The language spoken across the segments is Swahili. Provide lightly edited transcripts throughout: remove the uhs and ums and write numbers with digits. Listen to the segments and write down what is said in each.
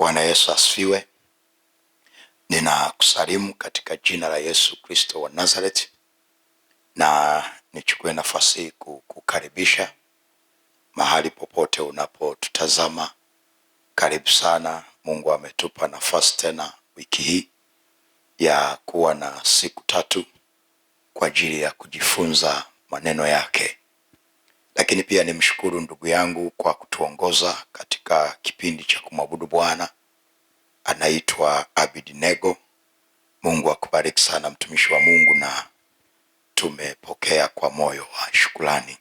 Bwana Yesu asifiwe. Ninakusalimu katika jina la Yesu Kristo wa Nazareth, na nichukue nafasi kukaribisha mahali popote unapotutazama. Karibu sana. Mungu ametupa nafasi tena wiki hii ya kuwa na siku 3 kwa ajili ya kujifunza maneno yake. Lakini pia nimshukuru ndugu yangu kwa kutuongoza katika kipindi cha kumwabudu Bwana. Anaitwa Abednego. Mungu akubariki sana mtumishi wa Mungu, na tumepokea kwa moyo wa shukrani.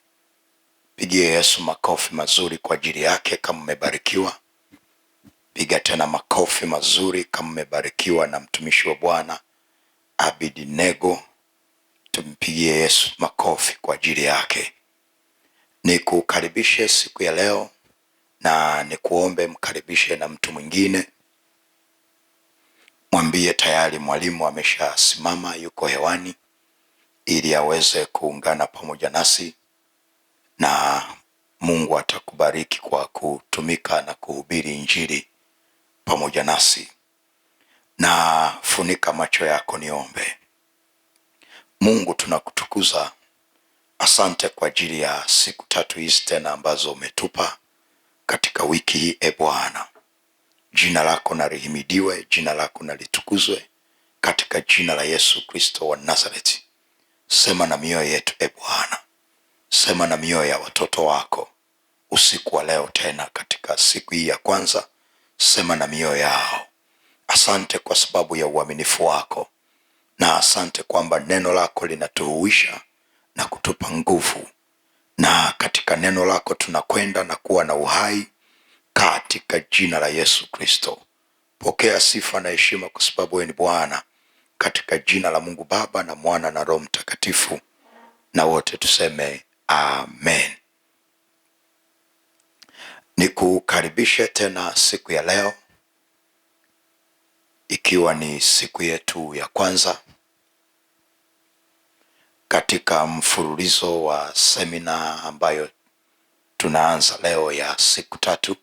Pigie Yesu makofi mazuri kwa ajili yake kama mmebarikiwa. Piga tena makofi mazuri kama mmebarikiwa na mtumishi wa Bwana Abednego. Tumpigie Yesu makofi kwa ajili yake. Nikukaribishe siku ya leo, na nikuombe mkaribishe na mtu mwingine. Mwambie tayari mwalimu ameshasimama, yuko hewani, ili aweze kuungana pamoja nasi, na Mungu atakubariki kwa kutumika na kuhubiri injili pamoja nasi. Na funika macho yako niombe. Mungu, tunakutukuza. Asante kwa ajili ya siku 3 hizi tena ambazo umetupa katika wiki hii. Bwana, jina lako na lihimidiwe, jina lako na litukuzwe katika jina la Yesu Kristo wa Nazareti. Sema na mioyo yetu Bwana, sema na mioyo ya watoto wako usiku wa leo tena katika siku hii ya kwanza. Sema na mioyo yao. Asante kwa sababu ya uaminifu wako, na asante kwamba neno lako linatuhuisha na kutupa nguvu, na katika neno lako tunakwenda na kuwa na uhai katika jina la Yesu Kristo. Pokea sifa na heshima kwa sababu wewe ni Bwana, katika jina la Mungu Baba na Mwana na Roho Mtakatifu, na wote tuseme amen. Nikukaribishe tena siku ya leo, ikiwa ni siku yetu ya kwanza katika mfululizo wa semina ambayo tunaanza leo ya siku 3.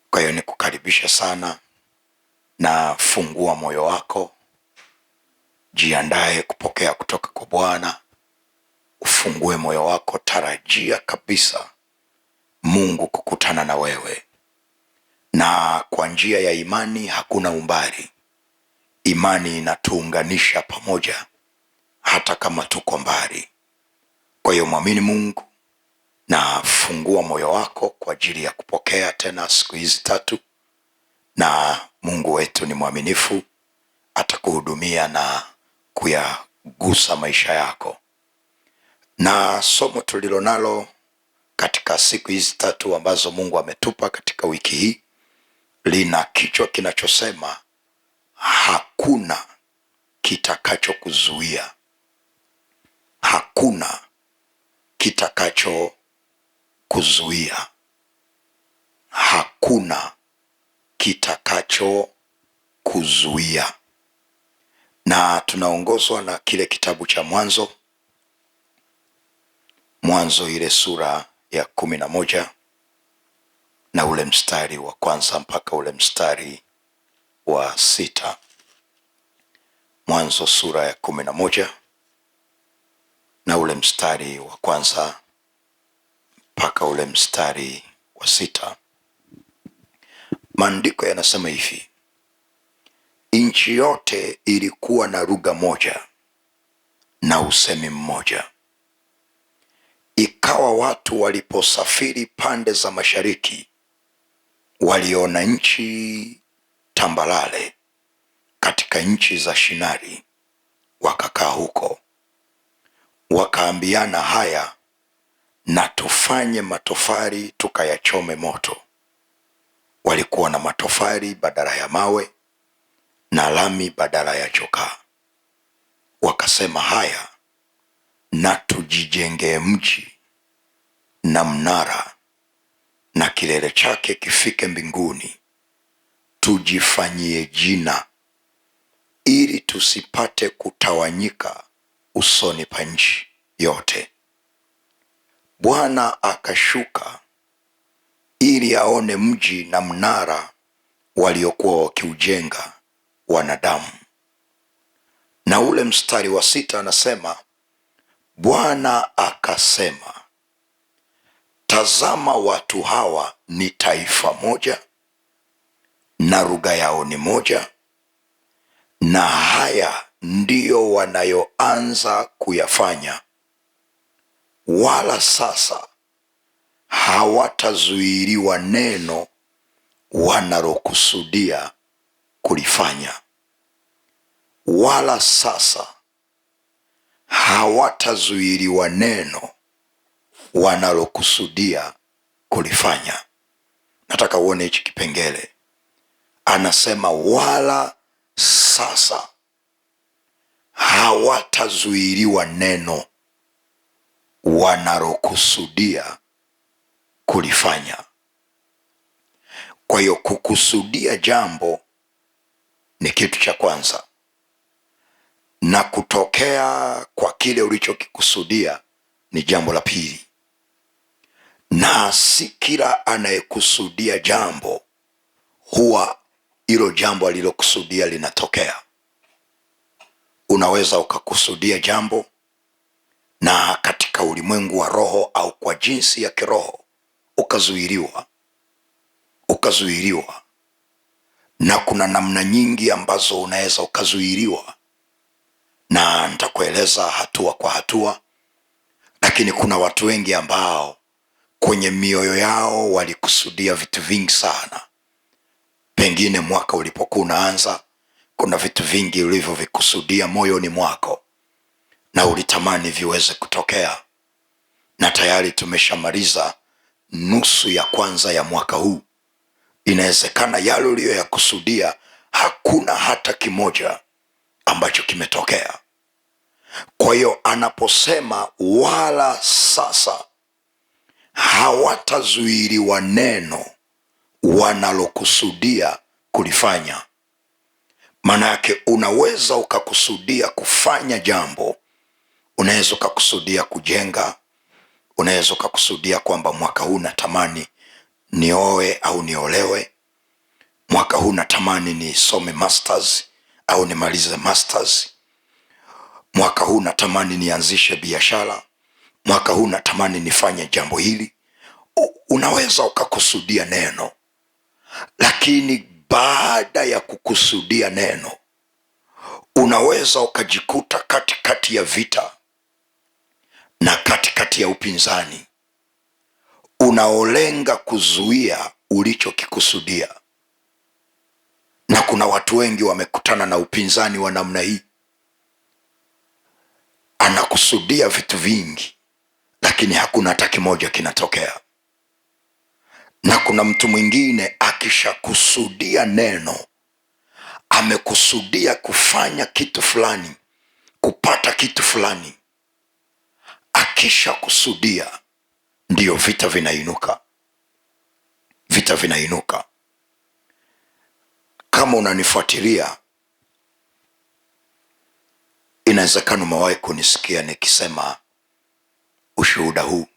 Kwa hiyo nikukaribisha sana, na fungua moyo wako, jiandae kupokea kutoka kwa Bwana. Ufungue moyo wako, tarajia kabisa Mungu kukutana na wewe, na kwa njia ya imani. Hakuna umbali, imani inatuunganisha pamoja hata kama tuko mbali. Kwa hiyo mwamini Mungu na fungua moyo wako kwa ajili ya kupokea tena siku hizi 3, na Mungu wetu ni mwaminifu, atakuhudumia na kuyagusa maisha yako. Na somo tulilonalo katika siku hizi 3 ambazo Mungu ametupa katika wiki hii lina kichwa kinachosema hakuna kitakachokuzuia. Hakuna kitakachokuzuia. Hakuna kitakachokuzuia. Na tunaongozwa na kile kitabu cha Mwanzo ile sura ya 11 na ule mstari wa kwanza mpaka ule mstari wa 6. Mwanzo sura ya 11 na ule mstari wa kwanza mpaka ule mstari wa 6. Maandiko yanasema hivi: nchi yote ilikuwa na lugha moja na usemi mmoja. Ikawa watu waliposafiri pande za mashariki, waliona nchi tambalale katika nchi za Shinari, wakakaa huko. Wakaambiana, haya, na tufanye matofali tukayachome moto. Walikuwa na matofali badala ya mawe, na lami badala ya chokaa. Wakasema, haya, na tujijengee mji na mnara, na kilele chake kifike mbinguni, tujifanyie jina, ili tusipate kutawanyika usoni pa nchi yote. Bwana akashuka ili aone mji na mnara waliokuwa wakiujenga wanadamu. Na ule mstari wa 6 anasema, Bwana akasema, tazama watu hawa ni taifa moja na lugha yao ni moja, na haya ndiyo wanayoanza kuyafanya, wala sasa hawatazuiliwa neno wanalokusudia kulifanya. Wala sasa hawatazuiliwa neno wanalokusudia kulifanya. Nataka uone hichi kipengele. Anasema wala sasa hawatazuiliwa neno wanalokusudia kulifanya. Kwa hiyo kukusudia jambo ni kitu cha kwanza, na kutokea kwa kile ulichokikusudia ni jambo la pili. Na si kila anayekusudia jambo huwa hilo jambo alilokusudia linatokea. Unaweza ukakusudia jambo na katika ulimwengu wa roho au kwa jinsi ya kiroho ukazuiliwa. Na kuna namna nyingi ambazo unaweza ukazuiliwa, na nitakueleza hatua kwa hatua. Lakini kuna watu wengi ambao kwenye mioyo yao walikusudia vitu vingi sana. Pengine mwaka ulipokuwa unaanza, kuna vitu vingi ulivyovikusudia moyoni mwako na ulitamani viweze kutokea, na tayari tumeshamaliza nusu ya kwanza ya mwaka huu. Inawezekana yale uliyoyakusudia hakuna hata kimoja ambacho kimetokea. Kwa hiyo anaposema wala sasa hawatazuiliwa neno wanalokusudia kulifanya, maana yake unaweza ukakusudia kufanya jambo. Unaweza ukakusudia kujenga, unaweza ukakusudia kwamba mwaka huu natamani nioe au niolewe, mwaka huu natamani nisome masters au nimalize masters, mwaka huu natamani nianzishe biashara, mwaka huu natamani nifanye jambo hili. Unaweza ukakusudia neno, lakini baada ya kukusudia neno unaweza ukajikuta katikati ya vita na katikati ya upinzani unaolenga kuzuia ulichokikusudia. Na kuna watu wengi wamekutana na upinzani wa namna hii. Anakusudia vitu vingi lakini hakuna hata kimoja kinatokea. Na kuna mtu mwingine akishakusudia neno, amekusudia kufanya kitu fulani, kupata kitu fulani, akishakusudia ndiyo vita vinainuka. Kama unanifuatilia, inawezekana umewahi kunisikia nikisema ushuhuda huu.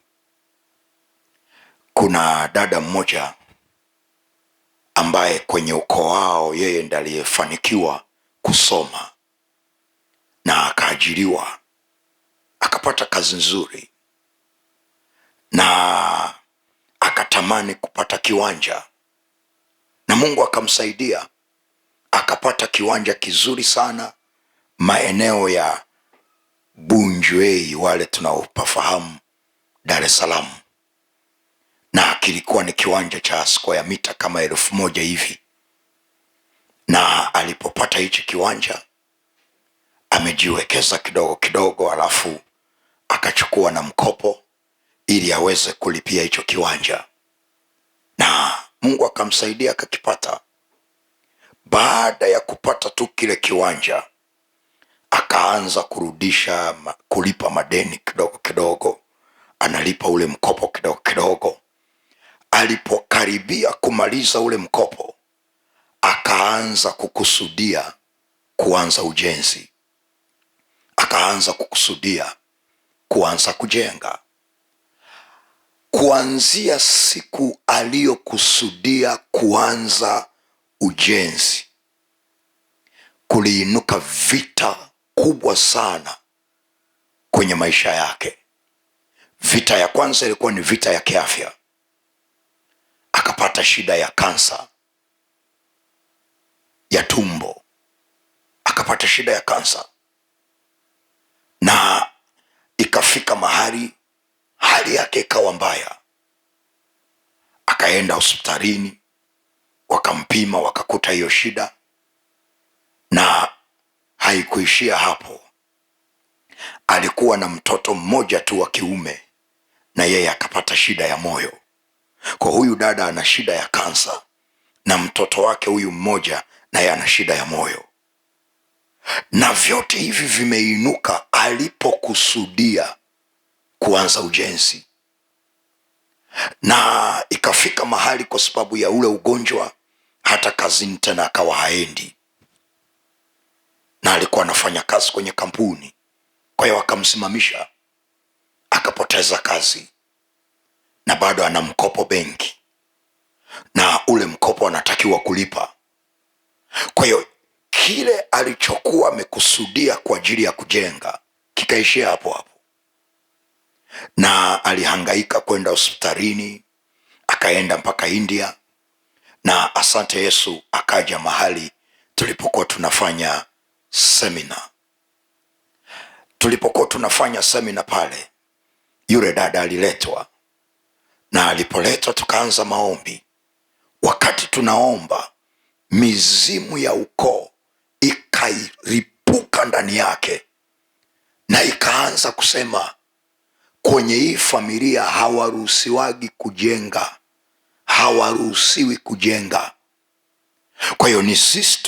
Kuna dada mmoja ambaye kwenye ukoo wao yeye ndiye aliyefanikiwa kusoma na akaajiriwa, akapata kazi nzuri, na akatamani kupata kiwanja, na Mungu akamsaidia akapata kiwanja kizuri sana maeneo ya Bunjuei, wale tunaopafahamu Dar es Salaam. Na kilikuwa ni kiwanja cha square mita kama 1000 hivi. Na alipopata hichi kiwanja amejiwekeza kidogo kidogo, alafu akachukua na mkopo ili aweze kulipia hicho kiwanja, na Mungu akamsaidia akakipata. Baada ya kupata tu kile kiwanja, akaanza kulipa madeni kidogo kidogo, analipa ule mkopo kidogo kidogo. Alipokaribia kumaliza ule mkopo, akaanza kukusudia kuanza ujenzi, akaanza kukusudia kuanza kujenga. Kuanzia siku aliyokusudia kuanza ujenzi kuliinuka vita kubwa sana kwenye maisha yake. Vita ya kwanza ilikuwa ni vita ya kiafya. Akapata shida ya kansa ya tumbo, akapata shida ya kansa, na ikafika mahali hali yake ikawa mbaya. Akaenda hospitalini, wakampima, wakakuta hiyo shida, na haikuishia hapo. Alikuwa na mtoto mmoja tu wa kiume, na yeye akapata shida ya moyo. Kwa huyu dada ana shida ya kansa, na mtoto wake huyu mmoja naye ana shida ya moyo, na vyote hivi vimeinuka alipokusudia kuanza ujenzi. Na ikafika mahali kwa sababu ya ule ugonjwa hata kazini tena akawa haendi, na alikuwa anafanya kazi kwenye kampuni, kwa hiyo akamsimamisha, akapoteza kazi, na bado ana mkopo benki, na ule mkopo anatakiwa kulipa. Kwa hiyo kile alichokuwa amekusudia kwa ajili ya kujenga kikaishia hapo hapo, na alihangaika kwenda hospitalini, akaenda mpaka India, na asante Yesu akaja mahali tulipokuwa tunafanya semina. Tulipokuwa tunafanya semina pale, yule dada aliletwa, na alipoletwa tukaanza maombi. Wakati tunaomba, mizimu ya ukoo ikairipuka ndani yake, na ikaanza kusema kwenye hii familia hawaruhusiwagi kujenga, hawaruhusiwi kujenga. Kwa hiyo ni sisi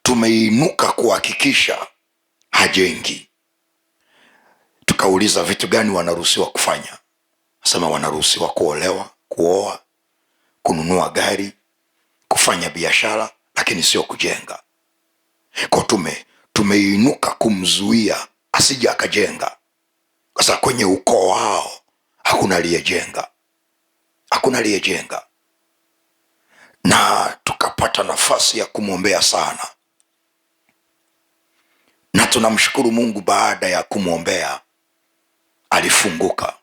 tumeinuka kuhakikisha hajengi. Tukauliza vitu gani wanaruhusiwa kufanya? Asema wanaruhusiwa kuolewa, kuoa, kununua gari, kufanya biashara, lakini sio kujenga. Kwa tumeinuka kumzuia asije akajenga. Sasa kwenye ukoo wao hakuna aliyejenga, hakuna aliyejenga. Na tukapata nafasi ya kumwombea sana, na tunamshukuru Mungu. Baada ya kumwombea alifunguka,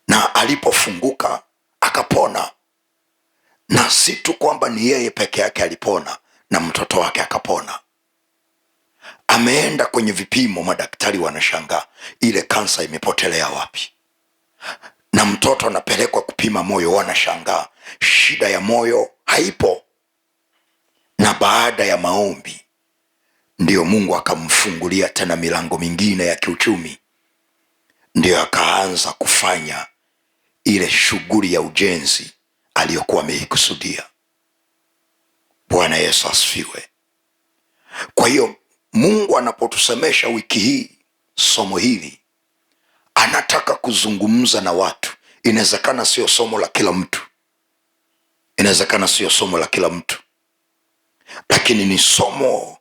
na alipofunguka akapona. Na si tu kwamba ni yeye peke yake alipona, na mtoto wake akapona. Ameenda kwenye vipimo, madaktari wanashangaa ile kansa imepotelea wapi, na mtoto anapelekwa kupima moyo, wanashangaa shida ya moyo haipo. Na baada ya maombi ndio Mungu akamfungulia tena milango mingine ya kiuchumi, ndio akaanza kufanya ile shughuli ya ujenzi aliyokuwa ameikusudia. Bwana Yesu asifiwe. Kwa hiyo Mungu anapotusemesha wiki hii somo hili, anataka kuzungumza na watu. Inawezekana sio somo la kila mtu, inawezekana sio somo la kila mtu, lakini ni somo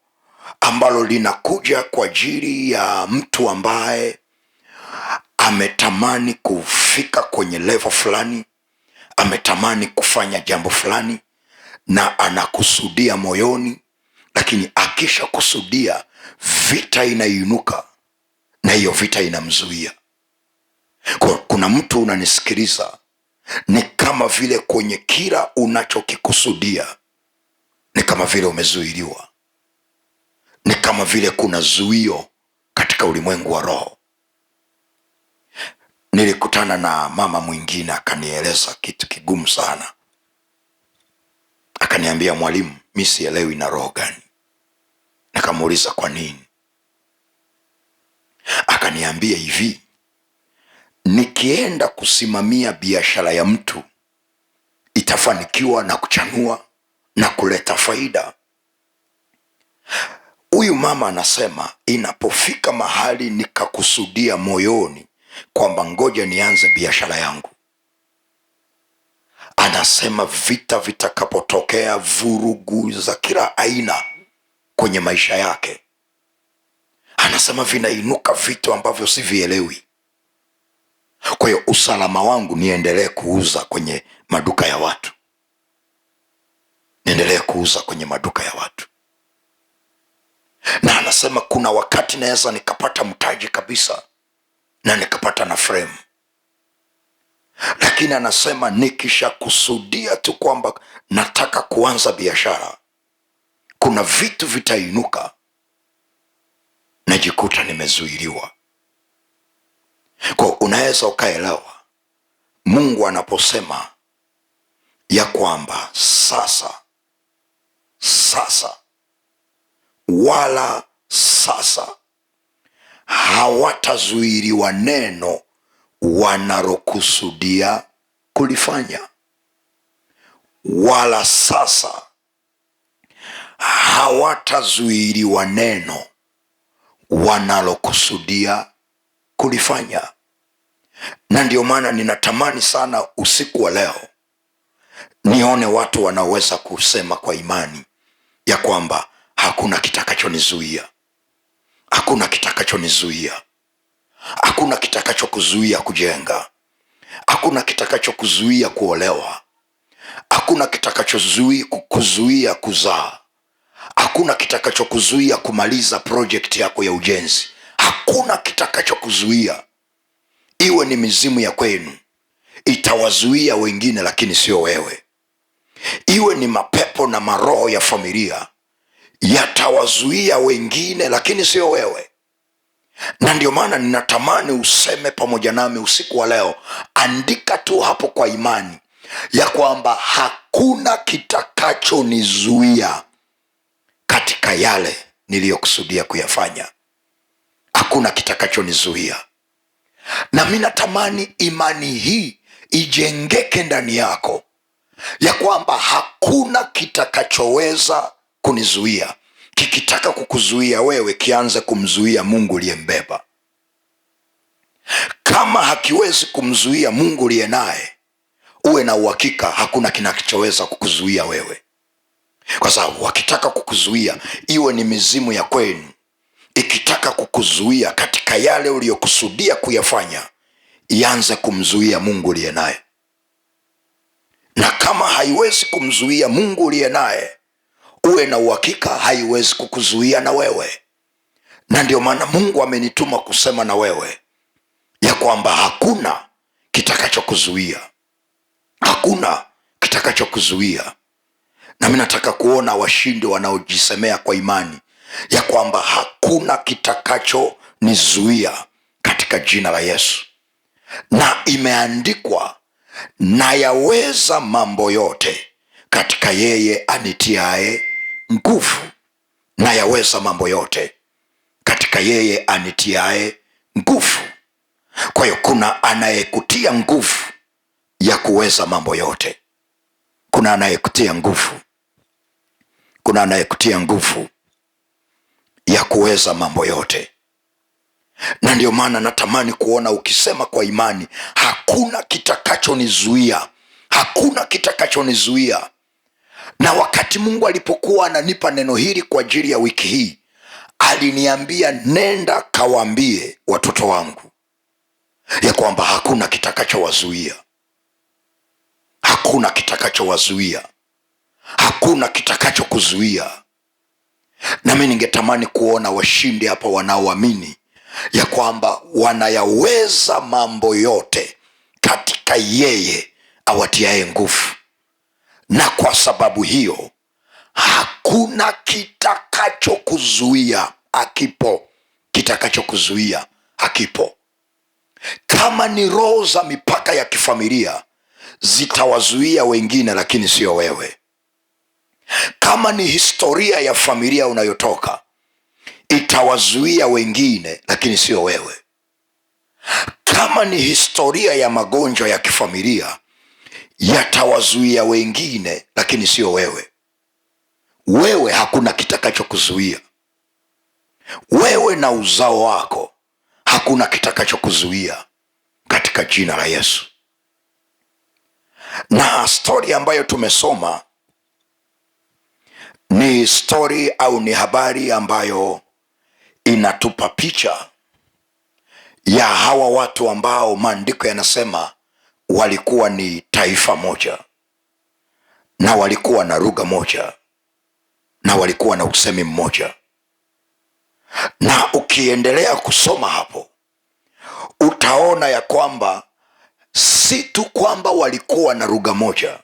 ambalo linakuja kwa ajili ya mtu ambaye ametamani kufika kwenye level fulani, ametamani kufanya jambo fulani, na anakusudia moyoni, lakini akisha kusudia vita inainuka, na hiyo vita inamzuia. Kuna mtu unanisikiliza, ni kama vile kwenye kila unachokikusudia ni kama vile umezuiliwa, ni kama vile kuna zuio katika ulimwengu wa roho. Nilikutana na mama mwingine akanieleza kitu kigumu sana. Akaniambia, mwalimu, mimi sielewi na roho gani. Nikamuuliza kwa nini? Akaniambia hivi, nikienda kusimamia biashara ya mtu itafanikiwa na kuchanua na kuleta faida. Huyu mama anasema inapofika mahali nikakusudia moyoni kwamba ngoja nianze biashara yangu, anasema vita vitakapotokea, vurugu za kila aina kwenye maisha yake, anasema vinainuka vitu ambavyo sivielewi. Kwa hiyo usalama wangu niendelee kuuza kwenye maduka ya watu, niendelee kuuza kwenye maduka ya watu. Na anasema kuna wakati naweza nikapata mtaji kabisa na nikapata na frame, lakini anasema nikishakusudia tu kwamba nataka kuanza biashara, kuna vitu vitainuka, najikuta nimezuiliwa. Kwa unaweza ukaelewa Mungu anaposema ya kwamba sasa wala sasa hawatazuiliwa neno wanalokusudia kulifanya, wala sasa hawatazuiliwa neno wanalokusudia kulifanya. Na ndio maana ninatamani sana usiku wa leo nione watu wanaoweza kusema kwa imani ya kwamba hakuna kitakachonizuia, hakuna kitakachonizuia, hakuna kitakachokuzuia kujenga, hakuna kitakachokuzuia kuolewa, hakuna kitakachokuzuia kuzaa, hakuna kitakachokuzuia kumaliza project yako ya ujenzi, hakuna kitakachokuzuia. Iwe ni mizimu ya kwenu itawazuia wengine, lakini sio wewe. Iwe ni mapepo na maroho ya familia yatawazuia wengine, lakini sio wewe. Na ndio maana ninatamani useme pamoja nami usiku wa leo, andika tu hapo kwa imani ya kwamba hakuna kitakachonizuia katika yale niliyokusudia kuyafanya. Hakuna kitakachonizuia. Na mimi natamani imani hii ijengeke ndani yako ya kwamba hakuna kitakachoweza kunizuia. Kikitaka kukuzuia wewe, kianze kumzuia Mungu uliyembeba. Kama hakiwezi kumzuia Mungu uliye naye, uwe na uhakika hakuna kinachoweza kukuzuia wewe. Kwa sababu wakitaka kukuzuia, iwe ni mizimu ya kwenu ikitaka kukuzuia katika yale uliyokusudia kuyafanya, ianze kumzuia Mungu uliye naye. Na kama haiwezi kumzuia Mungu uliye naye, uwe na uhakika haiwezi kukuzuia na wewe. Na ndio maana Mungu amenituma kusema na wewe ya kwamba hakuna kitakachokuzuia, hakuna kitakachokuzuia. Na mimi nataka kuona washindi wanaojisemea kwa imani ya kwamba hakuna kitakachonizuia katika jina la Yesu. Na imeandikwa, na yaweza mambo yote katika yeye anitiaye nguvu. Na yaweza mambo yote katika yeye anitiaye nguvu. Kwa hiyo kuna anayekutia nguvu ya kuweza mambo yote. Kuna anayekutia nguvu, kuna anayekutia nguvu ya kuweza mambo yote. Na ndio maana natamani kuona ukisema kwa imani, hakuna kitakachonizuia, hakuna kitakachonizuia. Na wakati Mungu alipokuwa ananipa neno hili kwa ajili ya wiki hii, aliniambia nenda kawaambie watoto wangu ya kwamba hakuna kitakachowazuia, hakuna kitakachowazuia, hakuna kitakachokuzuia. Na mimi ningetamani kuona washindi hapa wanaoamini ya kwamba wanayaweza mambo yote katika yeye awatiaye nguvu. Na kwa sababu hiyo hakuna kitakachokuzuia. Hakipo kitakachokuzuia, hakipo. Kama ni roho za mipaka ya kifamilia zitawazuia wengine, lakini sio wewe. Kama ni historia ya familia unayotoka itawazuia wengine, lakini sio wewe. Kama ni historia ya magonjwa ya kifamilia yatawazuia wengine, lakini sio wewe. Wewe hakuna kitakachokuzuia. Wewe na uzao wako hakuna kitakachokuzuia katika jina la Yesu. Na stori ambayo tumesoma ni stori au ni habari ambayo inatupa picha ya hawa watu ambao maandiko yanasema walikuwa ni taifa moja na walikuwa na lugha moja na walikuwa na usemi mmoja. Na ukiendelea kusoma hapo utaona ya kwamba si tu kwamba walikuwa na lugha moja,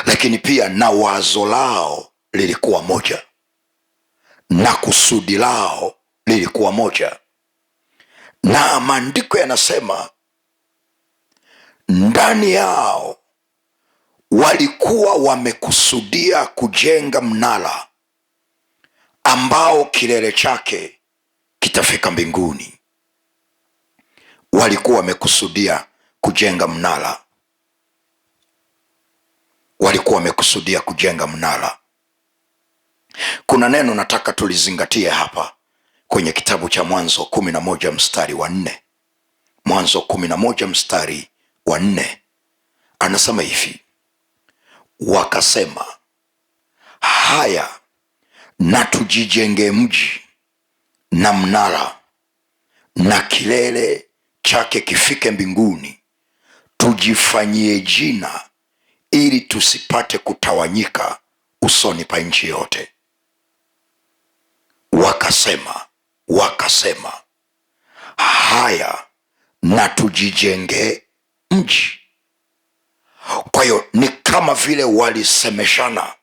lakini pia na wazo lao lilikuwa moja na kusudi lao lilikuwa moja. Na maandiko yanasema ndani yao walikuwa wamekusudia kujenga mnara ambao kilele chake kitafika mbinguni. Walikuwa wamekusudia kujenga mnara, walikuwa wamekusudia kujenga mnara. Kuna neno nataka tulizingatie hapa kwenye kitabu cha Mwanzo 11 mstari wa 4. Mwanzo 11 mstari wa 4 anasema hivi: wakasema, haya na tujijenge mji na mnara, na kilele chake kifike mbinguni, tujifanyie jina, ili tusipate kutawanyika usoni pa nchi yote. Wakasema haya na tujijenge mji. Kwa hiyo ni kama vile walisemeshana,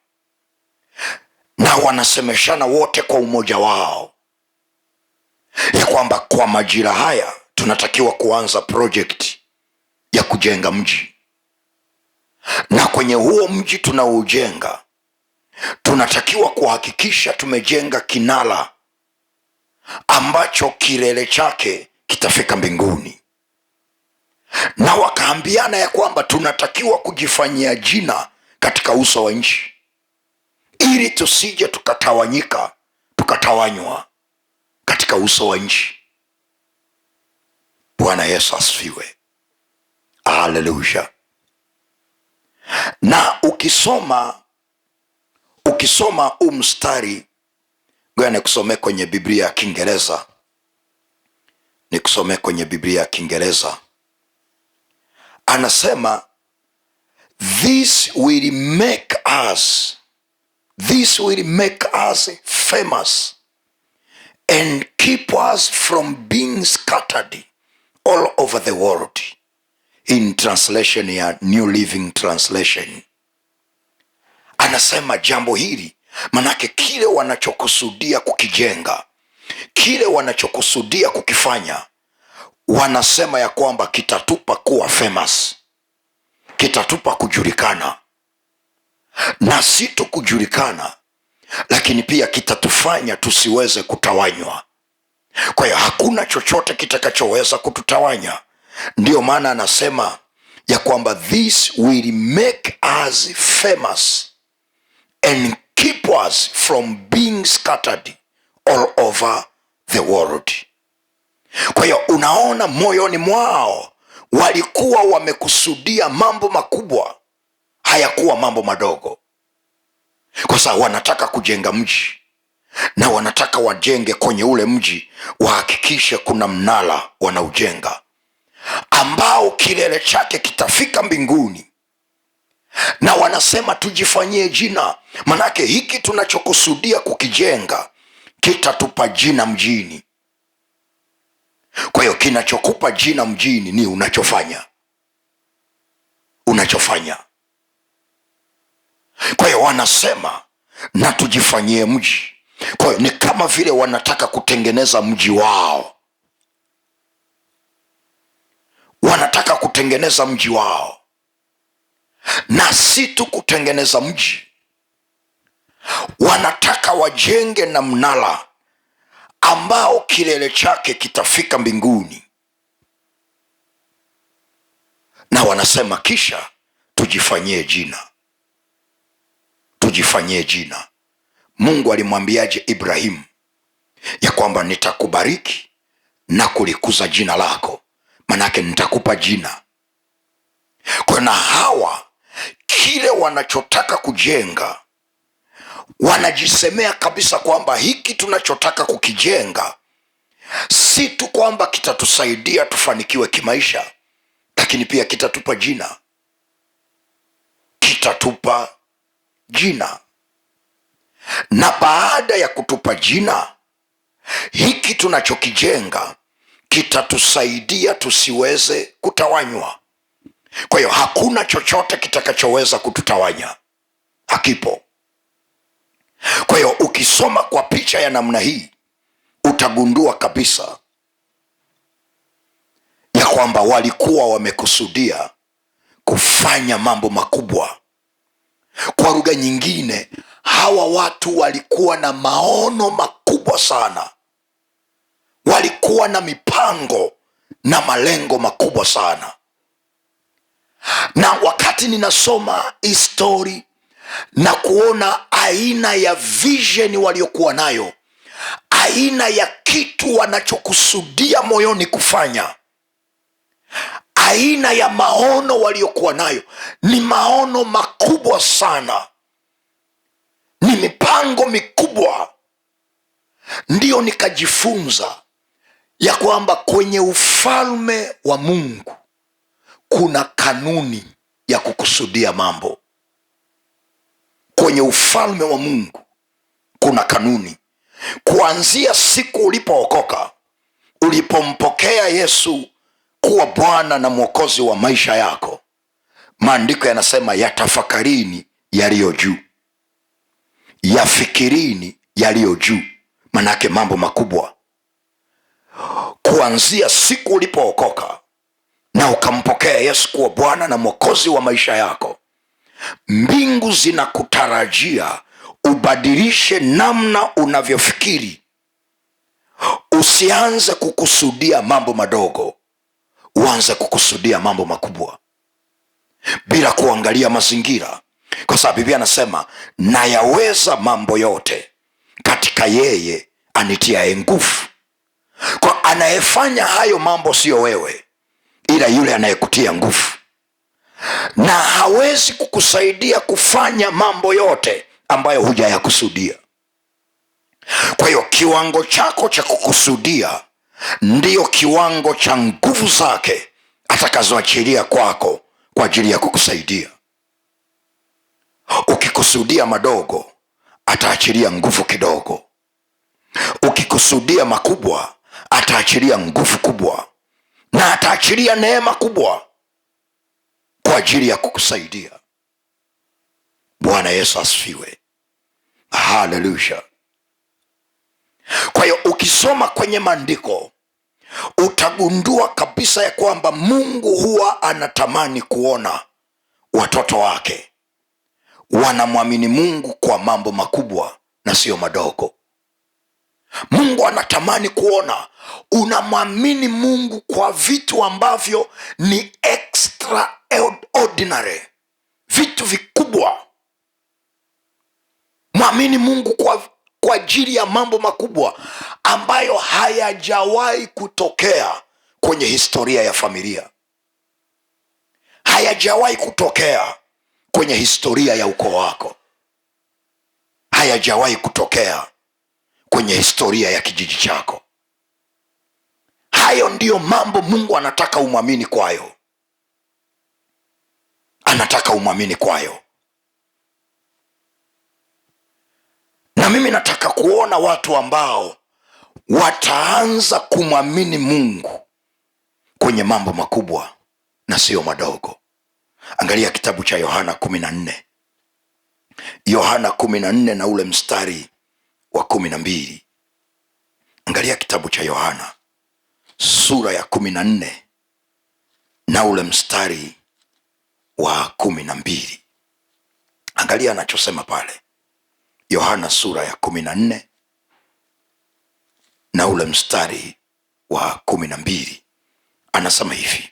na wanasemeshana wote kwa umoja wao, ya kwamba kwa majira haya tunatakiwa kuanza project ya kujenga mji, na kwenye huo mji tunaoujenga tunatakiwa kuhakikisha tumejenga kinara ambacho kilele chake kitafika mbinguni. Na wakaambiana ya kwamba tunatakiwa kujifanyia jina katika uso wa nchi, ili tusije tukatawanyika, tukatawanywa katika uso wa nchi. Bwana Yesu asifiwe. Haleluya. Na ukisoma mstari, ngoja nikusomee kwenye Biblia ya Kiingereza. Anasema, this will make us famous and keep us from being scattered all over the world. In translation ya New Living Translation anasema jambo hili, manake kile wanachokusudia kukijenga, kile wanachokusudia kukifanya, wanasema ya kwamba kitatupa kuwa famous, kitatupa kujulikana, na si tu kujulikana, lakini pia kitatufanya tusiweze kutawanywa. Kwa hiyo hakuna chochote kitakachoweza kututawanya. Ndiyo maana anasema ya kwamba this will make us famous and keep us from being scattered all over the world. Kwa hiyo unaona, moyoni mwao walikuwa wamekusudia mambo makubwa, hayakuwa mambo madogo, kwa sababu wanataka kujenga mji, na wanataka wajenge kwenye ule mji, wahakikishe kuna mnara wanaujenga ambao kilele chake kitafika mbinguni. Na wanasema tujifanyie jina, manake hiki tunachokusudia kukijenga kitatupa jina mjini. Kwa hiyo kinachokupa jina mjini ni unachofanya. Kwa hiyo wanasema na tujifanyie mji. Kwa hiyo ni kama vile wanataka kutengeneza mji wao, wanataka kutengeneza mji wao, na si tu kutengeneza mji, wanataka wajenge na mnara ambao kilele chake kitafika mbinguni. Na wanasema kisha tujifanyie jina. Mungu alimwambiaje Ibrahimu? Ya kwamba nitakubariki na kulikuza jina lako, manake nitakupa jina. Kwa na hawa kile wanachotaka kujenga, wanajisemea kabisa kwamba hiki tunachotaka kukijenga si tu kwamba kitatusaidia tufanikiwe kimaisha, lakini pia kitatupa jina. na baada ya kutupa jina, hiki tunachokijenga kitatusaidia tusiweze kutawanywa. Kwa hiyo hakuna chochote kitakachoweza kututawanya, hakipo. Kwa hiyo ukisoma kwa picha ya namna hii, utagundua kabisa ya kwamba walikuwa wamekusudia kufanya mambo makubwa. Kwa lugha nyingine, hawa watu walikuwa na maono makubwa sana, walikuwa na mipango na malengo makubwa sana. Na wakati ninasoma histori na kuona aina ya vision waliokuwa nayo, aina ya kitu wanachokusudia moyoni kufanya, aina ya maono waliokuwa nayo, ni maono makubwa sana, ni mipango mikubwa. Ndiyo nikajifunza ya kwamba kwenye ufalme wa Mungu kuna kanuni ya kukusudia mambo. Kwenye ufalme wa Mungu kuna kanuni. Kuanzia siku ulipookoka, ulipompokea Yesu kuwa Bwana na Mwokozi wa maisha yako, maandiko yanasema yatafakarini yaliyo juu, yafikirini yaliyo juu. Manake mambo makubwa. Kuanzia siku ulipookoka na ukampokea Yesu kuwa Bwana na Mwokozi wa maisha yako, mbingu zinakutarajia ubadilishe namna unavyofikiri. Usianze kukusudia mambo madogo, uanze kukusudia mambo makubwa bila kuangalia mazingira, kwa sababu Biblia anasema nayaweza mambo yote katika yeye anitiaye nguvu. Kwa anayefanya hayo mambo sio wewe, ila yule anayekutia nguvu, na hawezi kukusaidia kufanya mambo yote ambayo hujayakusudia. Kwa hiyo kiwango chako cha kukusudia ndiyo kiwango cha nguvu zake atakazoachilia kwako kwa ajili ya kukusaidia. Ukikusudia madogo, ataachilia nguvu kidogo. Ukikusudia makubwa, ataachilia nguvu kubwa, na ataachilia neema kubwa kwa ajili ya kukusaidia. Bwana Yesu asifiwe. Haleluya. Kwa hiyo ukisoma kwenye maandiko, utagundua kabisa ya kwamba Mungu huwa anatamani kuona watoto wake wanamwamini Mungu kwa mambo makubwa na sio madogo. Mungu anatamani kuona unamwamini Mungu kwa vitu ambavyo ni extraordinary, vitu vikubwa. Mwamini Mungu kwa ajili ya mambo makubwa ambayo hayajawahi kutokea kwenye historia ya familia, hayajawahi kutokea kwenye historia ya ukoo wako, hayajawahi kutokea kwenye historia ya kijiji chako. Hayo ndiyo mambo Mungu anataka umwamini kwayo, anataka umwamini kwayo. Na mimi nataka kuona watu ambao wataanza kumwamini Mungu kwenye mambo makubwa na sio madogo. Angalia kitabu cha Yohana 14. Yohana 14 na ule mstari wa 12. Angalia kitabu cha Yohana sura ya 14 na ule mstari wa 12. Angalia anachosema pale. Yohana sura ya 14 na ule mstari wa 12. Anasema hivi.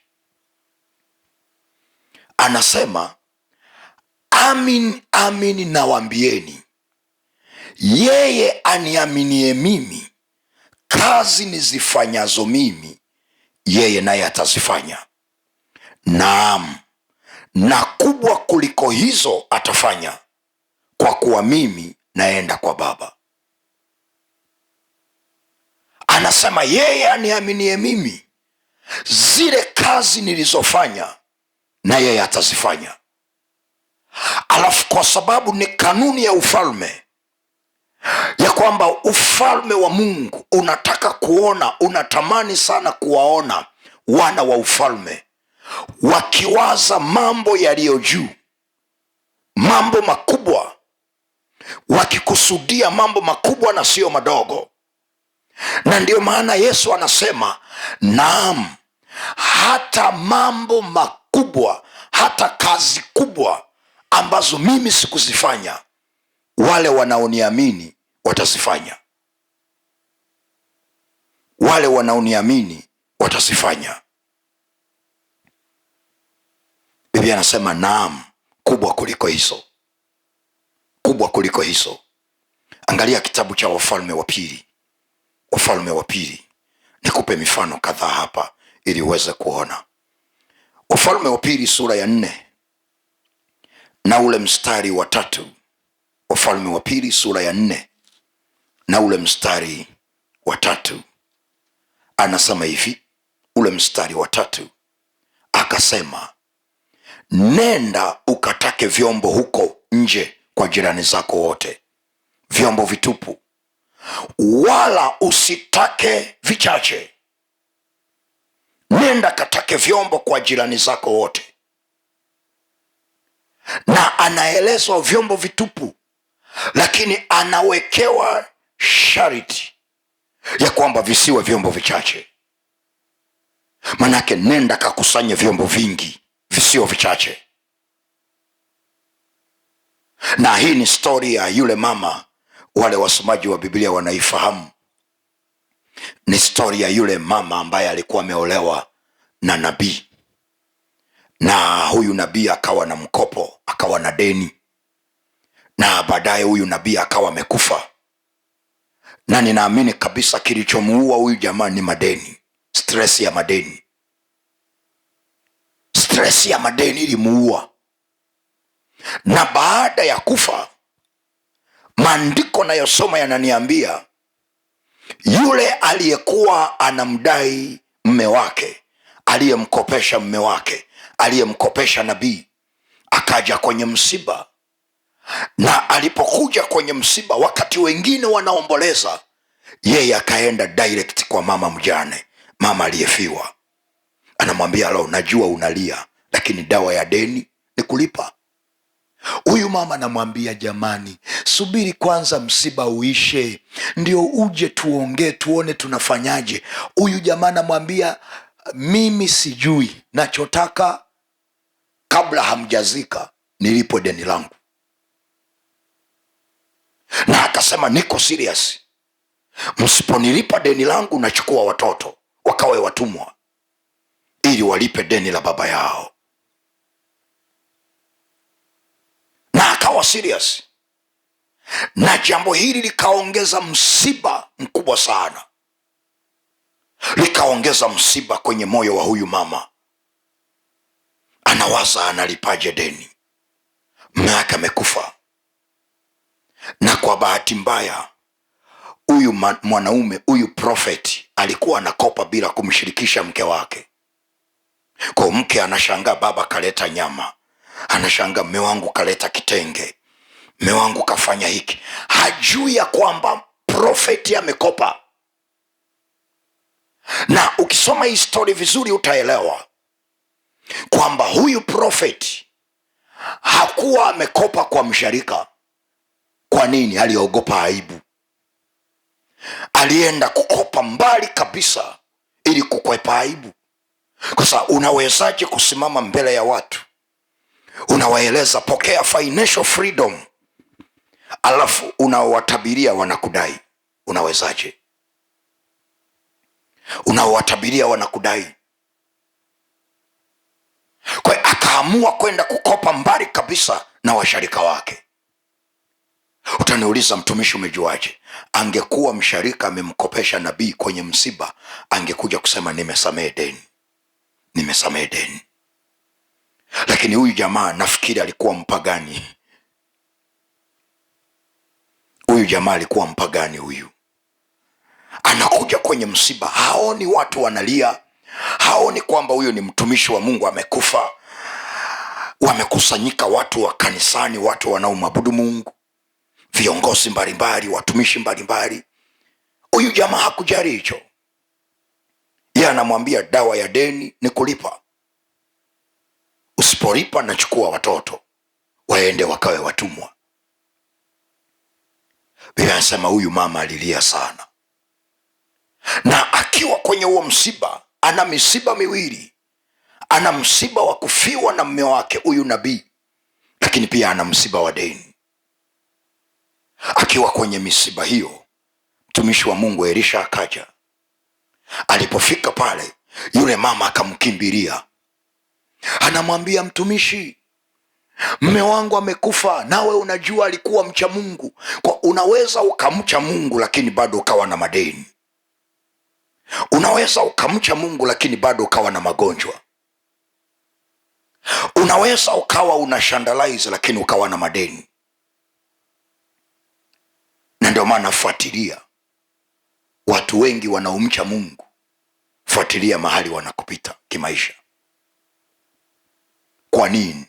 Anasema, amin amin nawaambieni, yeye aniaminie mimi, kazi nizifanyazo mimi yeye naye atazifanya, naam, na kubwa kuliko hizo atafanya, kwa kuwa mimi naenda kwa Baba. Anasema yeye aniaminie mimi, zile kazi nilizofanya na yeye atazifanya. Alafu kwa sababu ni kanuni ya ufalme, ya kwamba ufalme wa Mungu unataka kuona, unatamani sana kuwaona wana wa ufalme wakiwaza mambo yaliyo juu, mambo makubwa, wakikusudia mambo makubwa na sio madogo. Na ndio maana Yesu anasema, naam, hata mambo makubwa, hata kazi kubwa ambazo mimi sikuzifanya, wale wanaoniamini watazifanya. Wale wanaoniamini watazifanya. Biblia anasema naam, kubwa kuliko hizo, kubwa kuliko hizo. Angalia kitabu cha Wafalme wa Pili, Wafalme wa Pili. Nikupe mifano kadhaa hapa ili uweze kuona. Wafalme wa Pili sura ya 4 na ule mstari wa 3. Wafalme wa Pili sura ya 4 na ule mstari wa 3. Anasema hivi, ule mstari wa 3, akasema, nenda ukatake vyombo huko nje kwa jirani zako wote, vyombo vitupu, wala usitake vichache. Nenda katake vyombo kwa jirani zako wote. Na anaelezwa vyombo vitupu, lakini anawekewa sharti ya kwamba visiwe vyombo vichache. Manake nenda kakusanye vyombo vingi, visio vichache. Na hii ni story ya yule mama, wale wasomaji wa Biblia wanaifahamu. Ni story ya yule mama ambaye alikuwa ameolewa na nabii, na huyu nabii akawa na mkopo, akawa na deni, na baadaye huyu nabii akawa amekufa. Na ninaamini kabisa kilichomuua huyu jamaa ni madeni, stress ya madeni. Stress ya madeni ilimuua. Na baada ya kufa, maandiko nayosoma yananiambia yule aliyekuwa anamdai mme wake, aliyemkopesha mme wake, aliyemkopesha nabii, akaja kwenye msiba. Na alipokuja kwenye msiba, wakati wengine wanaomboleza, yeye akaenda direct kwa mama mjane, mama aliyefiwa. Anamwambia, lo, najua unalia, lakini dawa ya deni ni kulipa. Huyu mama anamwambia, jamani, subiri kwanza msiba uishe, ndio uje tuongee, tuone tunafanyaje. Huyu jamaa anamwambia, mimi sijui, nachotaka kabla hamjazika nilipo deni langu. Na akasema, niko serious, msiponilipa deni langu nachukua watoto wakawe watumwa ili walipe deni la baba yao. Na akawa serious. Na jambo hili likaongeza msiba mkubwa sana, likaongeza msiba kwenye moyo wa huyu mama. Anawaza analipaje deni, mume wake amekufa. Na kwa bahati mbaya, huyu mwanaume, huyu prophet, alikuwa anakopa bila kumshirikisha mke wake. Kwa mke anashangaa, baba kaleta nyama, anashangaa mume wangu kaleta kitenge, mume wangu kafanya hiki. Hajui ya kwamba prophet amekopa. Na ukisoma hii story vizuri utaelewa kwamba huyu prophet hakuwa amekopa kwa msharika. Kwa nini? Aliogopa aibu. Alienda kukopa mbali kabisa ili kukwepa aibu. Kwa sababu unawezaje kusimama mbele ya watu, unawaeleza pokea financial freedom, alafu unawatabiria wanakudai? Unawezaje? Unawatabiria wanakudai. Kwa akaamua kwenda kukopa mbali kabisa na washarika wake. Utaniuliza, mtumishi, umejuaje? Angekuwa msharika amemkopesha nabii kwenye msiba, angekuja kusema nimesamehe deni, nimesamehe deni. Lakini huyu jamaa nafikiri alikuwa mpagani. Huyu jamaa alikuwa mpagani. Huyu anakuja kwenye msiba, haoni watu wanalia, haoni kwamba huyo ni mtumishi wa Mungu amekufa. Wamekusanyika watu wa kanisani, watu wanaomwabudu Mungu, viongozi mbalimbali, watumishi mbalimbali. Huyu jamaa hakujali hicho. Yeye anamwambia dawa ya deni ni kulipa. Usipolipa nachukua watoto waende wakawe watumwa. Biblia inasema huyu mama alilia sana, na akiwa kwenye huo msiba, ana misiba miwili. Ana msiba wa kufiwa na mume wake huyu nabii, lakini pia ana msiba wa deni. Akiwa kwenye misiba hiyo, mtumishi wa Mungu Elisha akaja. Alipofika pale, yule mama akamkimbilia, anamwambia mtumishi, mume wangu amekufa. Nawe unajua alikuwa mcha Mungu. Kwa unaweza ukamcha Mungu lakini bado ukawa na madeni. Unaweza ukamcha Mungu lakini bado ukawa na magonjwa. Unaweza ukawa unashandalize lakini ukawa na madeni. Na ndio maana fuatilia watu wengi wanaomcha Mungu, fuatilia mahali wanakupita kimaisha. Kwa nini?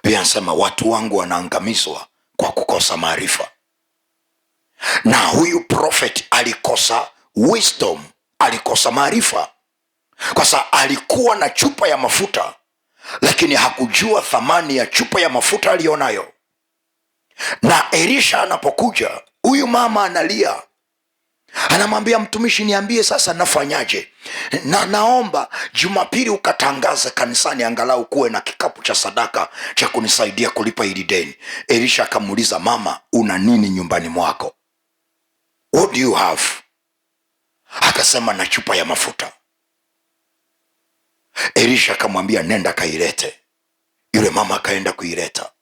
Pia nasema watu wangu wanaangamizwa kwa kukosa maarifa. Na huyu prophet alikosa wisdom, alikosa maarifa. Kwa sababu alikuwa na chupa ya mafuta, lakini hakujua thamani ya chupa ya mafuta alionayo. Na Elisha anapokuja, huyu mama analia, anamwambia mtumishi, niambie sasa nafanyaje? Na naomba Jumapili ukatangaza kanisani angalau kuwe na kikapu cha sadaka cha kunisaidia kulipa hili deni. Elisha akamuuliza, mama, una nini nyumbani mwako? What do you have? Akasema, na chupa ya mafuta. Elisha akamwambia, nenda kailete. Yule mama akaenda kuileta.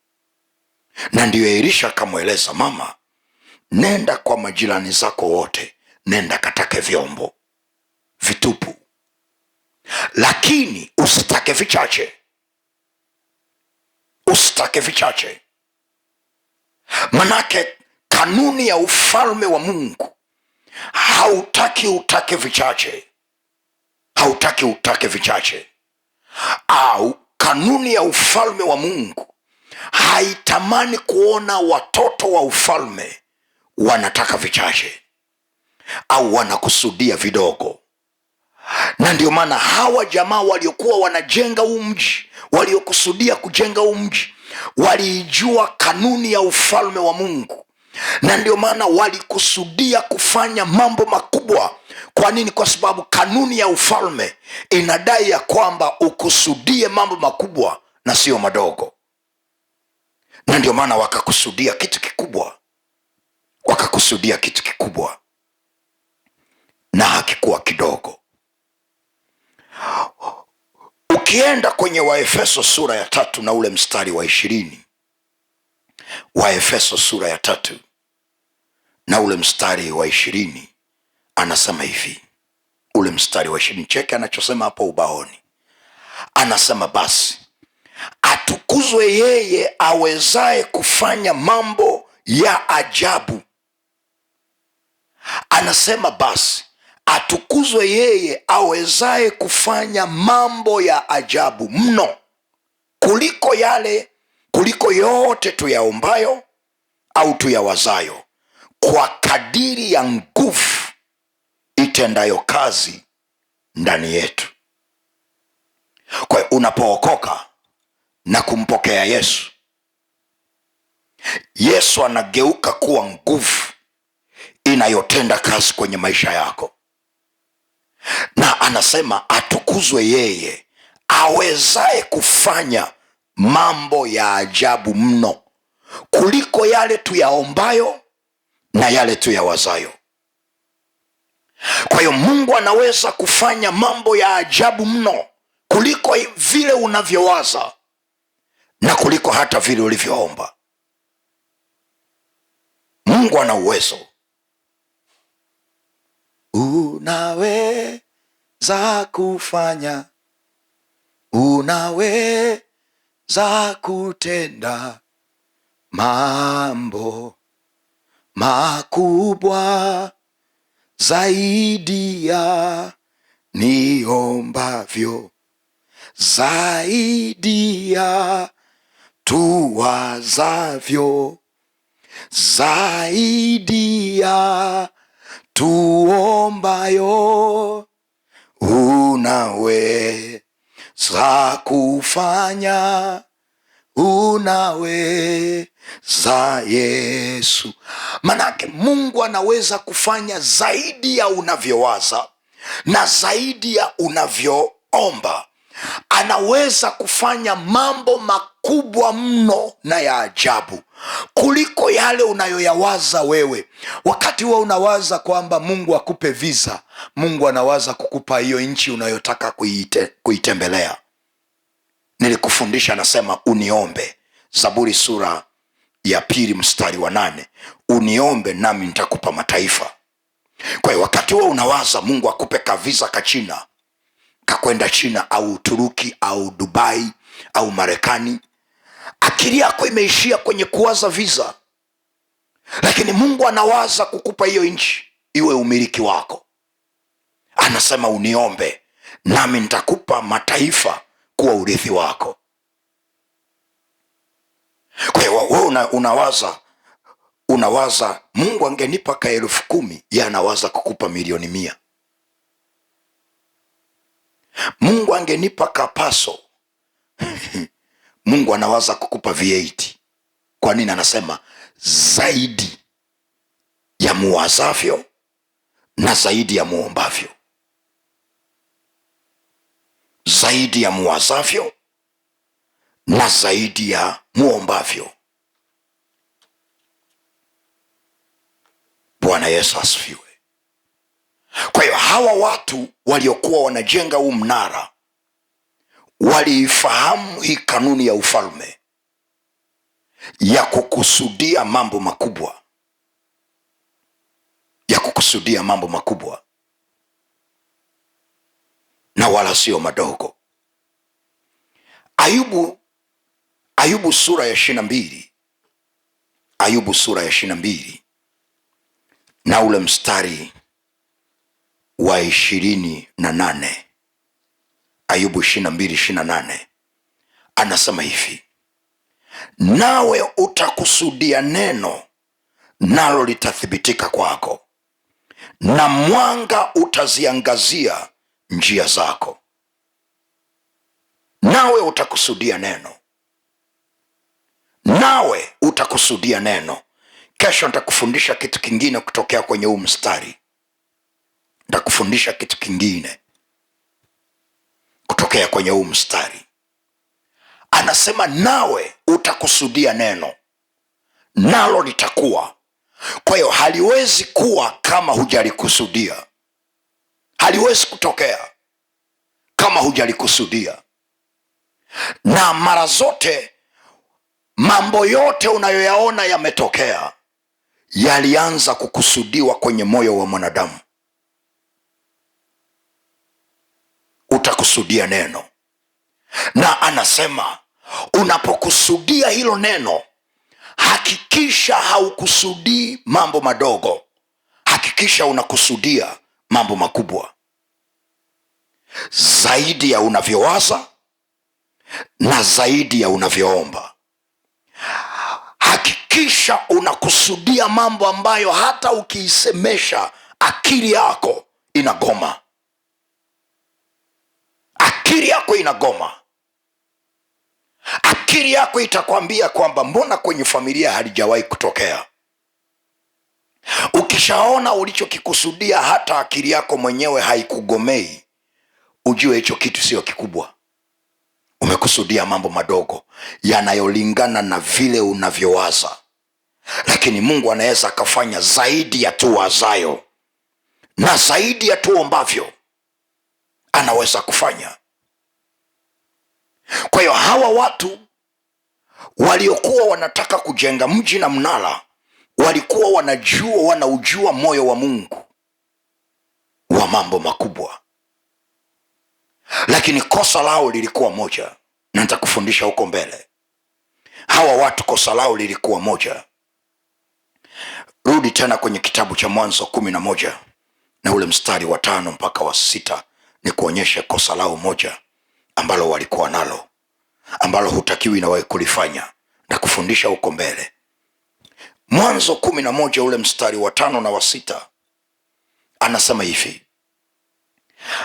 Na ndiyo Elisha akamweleza, mama, nenda kwa majirani zako wote, nenda katake vyombo vitupu, lakini usitake vichache. Usitake vichache. Manake kanuni ya ufalme wa Mungu, hautaki utake vichache. Hautaki utake vichache. Au kanuni ya ufalme wa Mungu haitamani kuona watoto wa ufalme wanataka vichache au wanakusudia vidogo. Na ndio maana hawa jamaa waliokuwa wanajenga huu mji, waliokusudia kujenga huu mji, walijua kanuni ya ufalme wa Mungu. Na ndio maana walikusudia kufanya mambo makubwa. Kwa nini? Kwa sababu kanuni ya ufalme inadai ya kwamba ukusudie mambo makubwa na sio madogo. Na ndio maana wakakusudia kitu kikubwa. Wakakusudia kitu kikubwa na hakikuwa kidogo. Ukienda kwenye Waefeso sura ya 3 na ule mstari wa 20. Waefeso sura ya 3 na ule mstari wa 20, anasema hivi. Ule mstari wa 20, cheke anachosema hapo ubaoni. Anasema, basi atukuzwe yeye awezaye kufanya mambo ya ajabu. Anasema basi atukuzwe yeye awezaye kufanya mambo ya ajabu mno, kuliko yote tuyaombayo au tuyawazayo, kwa kadiri ya nguvu itendayo kazi ndani yetu. Kwa hiyo unapookoka na kumpokea Yesu, Yesu anageuka kuwa nguvu inayotenda kazi kwenye maisha yako. Na anasema atukuzwe yeye awezaye kufanya mambo ya ajabu mno, kuliko yale tuyaombayo na yale tuyawazayo. Kwa hiyo Mungu anaweza kufanya mambo ya ajabu mno, kuliko vile unavyowaza na kuliko hata vile ulivyoomba. Mungu ana uwezo. Unaweza kufanya, unaweza kutenda mambo makubwa zaidi ya niombavyo, zaidi ya tuwazavyo. zaidi ya tuombayo, unaweza kufanya, unaweza Yesu. Manake Mungu anaweza kufanya zaidi ya unavyowaza na zaidi ya unavyoomba. Anaweza kufanya mambo makubwa mno na ya ajabu kuliko yale unayoyawaza wewe. Wakati wewe unawaza kwamba Mungu akupe visa, Mungu anawaza kukupa hiyo nchi unayotaka kuitembelea. Nilikufundisha, nasema uniombe, Zaburi sura ya 2 mstari wa 8, uniombe nami nitakupa mataifa. Kwa hiyo wakati wewe unawaza Mungu akupe kavisa ka China, kakwenda China au Uturuki au Dubai au Marekani, akili yako imeishia kwenye kuwaza visa. Lakini Mungu anawaza kukupa hiyo nchi iwe umiliki wako. Anasema uniombe nami nitakupa mataifa kuwa urithi wako. Kwa hiyo wewe unawaza Mungu angenipa ka 10,000, yeye anawaza kukupa milioni 100. Mungu angenipa kapaso Mungu anawaza kukupa V8. Kwa nini? Anasema zaidi ya muwazavyo na zaidi ya muombavyo. Zaidi ya muwazavyo na zaidi ya muombavyo. Bwana Yesu asifiwe. Kwa hiyo hawa watu waliokuwa wanajenga huu mnara waliifahamu hii kanuni ya ufalme ya kukusudia mambo makubwa, ya kukusudia mambo makubwa na wala sio madogo. Ayubu sura ya 22, Ayubu sura ya 22 na ule mstari wa 28. Ayubu 22:28 anasema hivi: nawe utakusudia neno, nalo litathibitika kwako, na mwanga utaziangazia njia zako. Nawe utakusudia neno, nawe utakusudia neno. Kesho nitakufundisha kitu kingine kutokea kwenye huu mstari. Nitakufundisha kitu kingine kutokea kwenye huu mstari. Anasema nawe utakusudia neno, nalo litakuwa. Kwa hiyo haliwezi kuwa kama hujalikusudia. Haliwezi kutokea kama hujalikusudia. Na mara zote mambo yote unayoyaona yametokea yalianza kukusudiwa kwenye moyo wa mwanadamu. Utakusudia neno. Na anasema unapokusudia hilo neno, hakikisha haukusudii mambo madogo. Hakikisha unakusudia mambo makubwa, zaidi ya unavyowaza na zaidi ya unavyoomba. Hakikisha unakusudia mambo ambayo hata ukiisemesha akili yako inagoma. Akili yako inagoma. Akili yako itakwambia kwamba mbona kwenye familia halijawahi kutokea. Ukishaona ulichokikusudia hata akili yako mwenyewe haikugomei, ujue hicho kitu sio kikubwa. Umekusudia mambo madogo yanayolingana na vile unavyowaza. Lakini Mungu anaweza akafanya zaidi ya tuwazayo na zaidi ya tuombavyo. Anaweza kufanya. Kwa hiyo hawa watu waliokuwa wanataka kujenga mji na mnara walikuwa wanaujua moyo wa Mungu wa mambo makubwa. Lakini kosa lao lilikuwa moja, na nitakufundisha huko mbele. Hawa watu kosa lao lilikuwa moja. Rudi tena kwenye kitabu cha Mwanzo 11 na ule mstari wa 5 mpaka wa 6, ni kuonyesha kosa lao moja ambalo walikuwa nalo, ambalo hutakiwi na wewe kulifanya. Nitakufundisha huko mbele. Mwanzo 11 ule mstari wa 5 na wa 6 anasema hivi,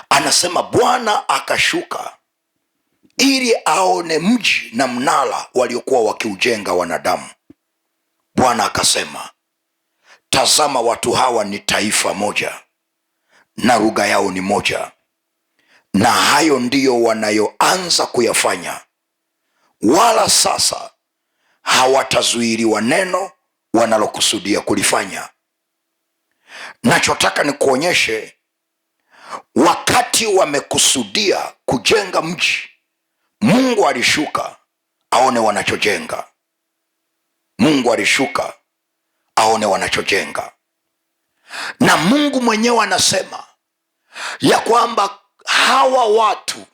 anasema Bwana akashuka ili aone mji na mnara waliokuwa wakiujenga wanadamu. Bwana akasema, tazama, watu hawa ni taifa moja na lugha yao ni moja, na hayo ndiyo wanayoanza kuyafanya, wala sasa hawatazuiliwa neno wanalokusudia kulifanya. Nachotaka ni kuonyeshe, wakati wamekusudia kujenga mji, Mungu alishuka aone wanachojenga. Mungu alishuka aone wanachojenga, na Mungu mwenyewe anasema ya kwamba hawa watu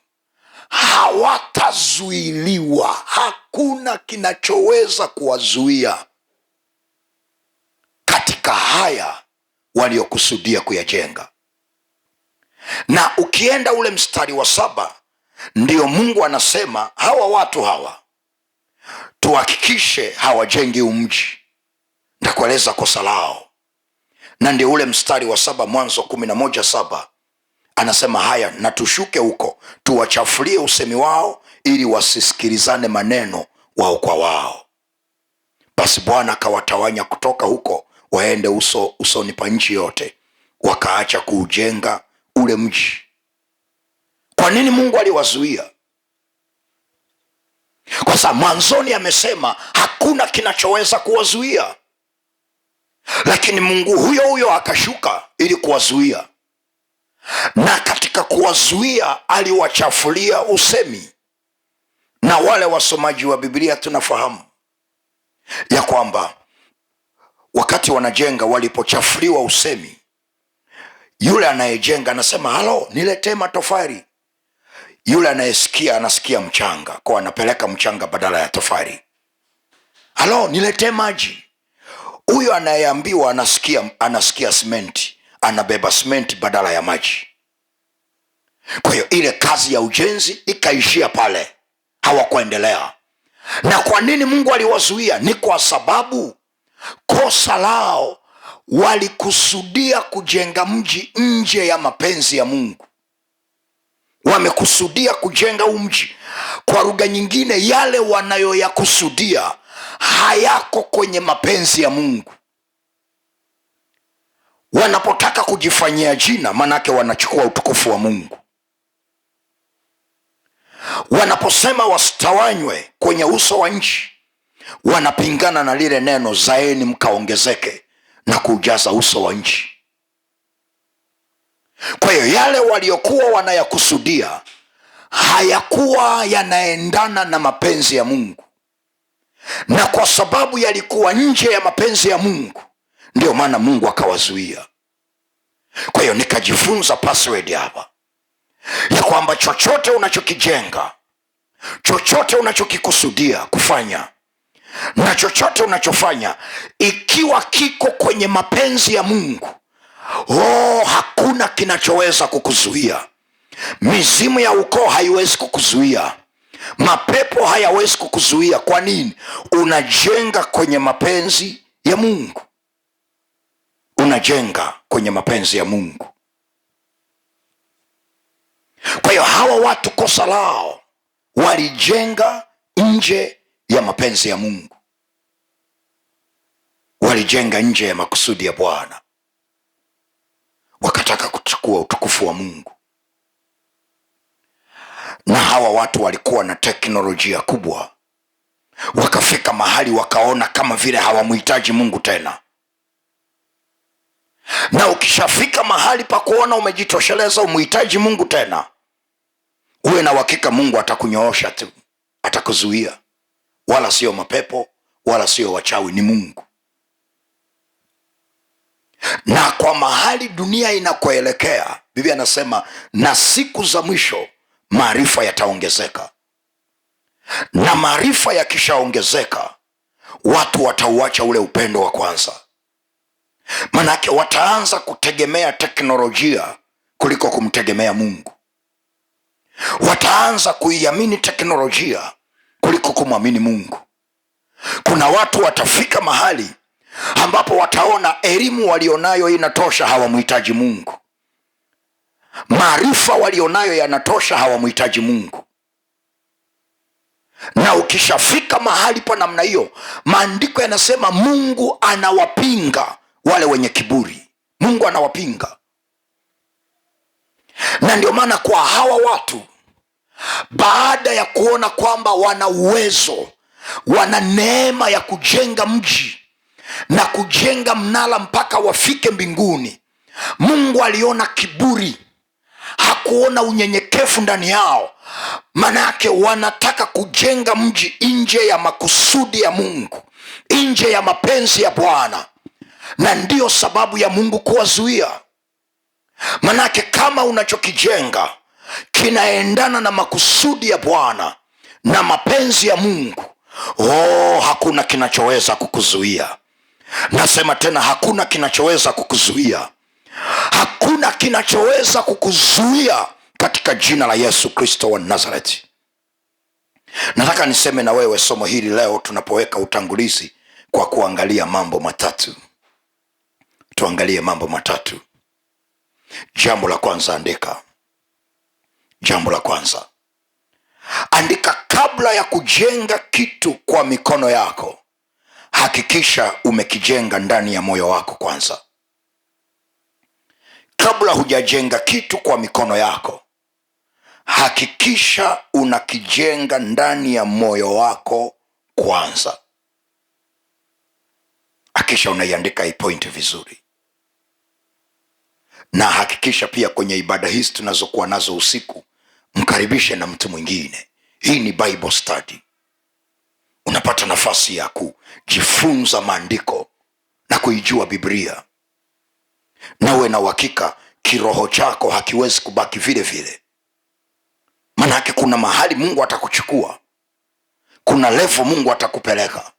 hawatazuiliwa. Hakuna kinachoweza kuwazuia katika haya waliokusudia kuyajenga. Na ukienda ule mstari wa 7, ndio Mungu anasema hawa watu hawa tuhakikishe hawajengi mji, nitakueleza kosa lao. Na ndio ule mstari wa 7, Mwanzo 11:7 anasema haya, na tushuke huko tuwachafulie usemi wao, ili wasisikilizane maneno wao kwa wao. Basi Bwana akawatawanya kutoka huko waende usoni pa nchi yote, wakaacha kuujenga ule mji. Kwa nini Mungu aliwazuia? Kwa sababu mwanzoni amesema hakuna kinachoweza kuwazuia, lakini Mungu huyo huyo akashuka ili kuwazuia, na katika kuwazuia aliwachafulia usemi. Na wale wasomaji wa Biblia tunafahamu ya kwamba wakati wanajenga, walipochafuliwa usemi, yule anayejenga anasema halo, niletee matofali. Yule anayesikia anasikia mchanga, kwa anapeleka mchanga badala ya tofali. Halo, niletee maji. Huyo anayeambiwa anasikia simenti, anabeba simenti badala ya maji. Kwa hiyo ile kazi ya ujenzi ikaishia pale, hawakuendelea. Na kwa nini Mungu aliwazuia? Ni kwa sababu kosa lao, walikusudia kujenga mji nje ya mapenzi ya Mungu. Wamekusudia kujenga mji, kwa lugha nyingine, yale wanayoyakusudia hayako kwenye mapenzi ya Mungu. Wanapotaka kujifanyia jina, manake wanachukua utukufu wa Mungu. Wanaposema wasitawanywe kwenye uso wa nchi, wanapingana na lile neno zaeni mkaongezeke na kujaza uso wa nchi. Kwa hiyo yale waliokuwa wanayakusudia hayakuwa yanaendana na mapenzi ya Mungu, na kwa sababu yalikuwa nje ya mapenzi ya Mungu, ndio maana Mungu akawazuia. Kwa hiyo nikajifunza password hapa ya kwamba chochote unachokijenga, chochote unachokikusudia kufanya, na chochote unachofanya, ikiwa kiko kwenye mapenzi ya Mungu, hakuna kinachoweza kukuzuia. Mizimu ya ukoo haiwezi kukuzuia, mapepo hayawezi kukuzuia. Kwa nini? Unajenga kwenye mapenzi ya Mungu. Unajenga kwenye mapenzi ya Mungu. Kwa hiyo hawa watu kosa lao, walijenga nje ya mapenzi ya Mungu, walijenga nje ya makusudi ya Bwana, wakataka kuchukua utukufu wa Mungu. Na hawa watu walikuwa na teknolojia kubwa, wakafika mahali wakaona kama vile hawamhitaji Mungu tena. Na ukishafika mahali pa kuona umejitosheleza, umhitaji Mungu tena, uwe na uhakika Mungu atakunyoosha tu, atakuzuia. Wala sio mapepo, wala sio wachawi, ni Mungu. Na kwa mahali dunia inakoelekea, Biblia anasema na siku za mwisho maarifa yataongezeka. Na maarifa yakishaongezeka, watu watauacha ule upendo wa kwanza. Manake wataanza kutegemea teknolojia kuliko kumtegemea Mungu. Wataanza kuiamini teknolojia kuliko kumwamini Mungu. Kuna watu watafika mahali ambapo wataona elimu walionayo inatosha, hawamhitaji Mungu. Maarifa walionayo yanatosha, hawamhitaji Mungu. Na ukishafika mahali pa namna hiyo, maandiko yanasema Mungu anawapinga wale wenye kiburi. Mungu anawapinga. Na ndio maana kwa hawa watu, baada ya kuona kwamba wana uwezo, wana neema ya kujenga mji na kujenga mnara mpaka wafike mbinguni, Mungu aliona kiburi, hakuona unyenyekevu ndani yao. Manake wanataka kujenga mji nje ya makusudi ya Mungu, nje ya mapenzi ya Bwana, na ndiyo sababu ya Mungu kuwazuia. Manake kama unachokijenga kinaendana na makusudi ya Bwana na mapenzi ya Mungu, hakuna kinachoweza kukuzuia. Nasema tena, hakuna kinachoweza kukuzuia. Hakuna kinachoweza kukuzuia katika jina la Yesu Kristo wa Nazareti. Nataka niseme na wewe somo hili leo tunapoweka utangulizi kwa kuangalia mambo matatu. Tuangalie mambo matatu. Jambo la kwanza, andika. Jambo la kwanza, andika, kabla ya kujenga kitu kwa mikono yako, hakikisha umekijenga ndani ya moyo wako kwanza. Kabla hujajenga kitu kwa mikono yako, hakikisha unakijenga ndani ya moyo wako kwanza. Hakikisha unaiandika hii point vizuri. Na hakikisha pia kwenye ibada hizi tunazokuwa nazo usiku, mkaribishe na mtu mwingine. Hii ni Bible study. Unapata nafasi ya kujifunza maandiko na kuijua Biblia. Na uwe na uhakika kiroho chako hakiwezi kubaki vile vile. Manake kuna mahali Mungu atakuchukua. Kuna level Mungu atakupeleka.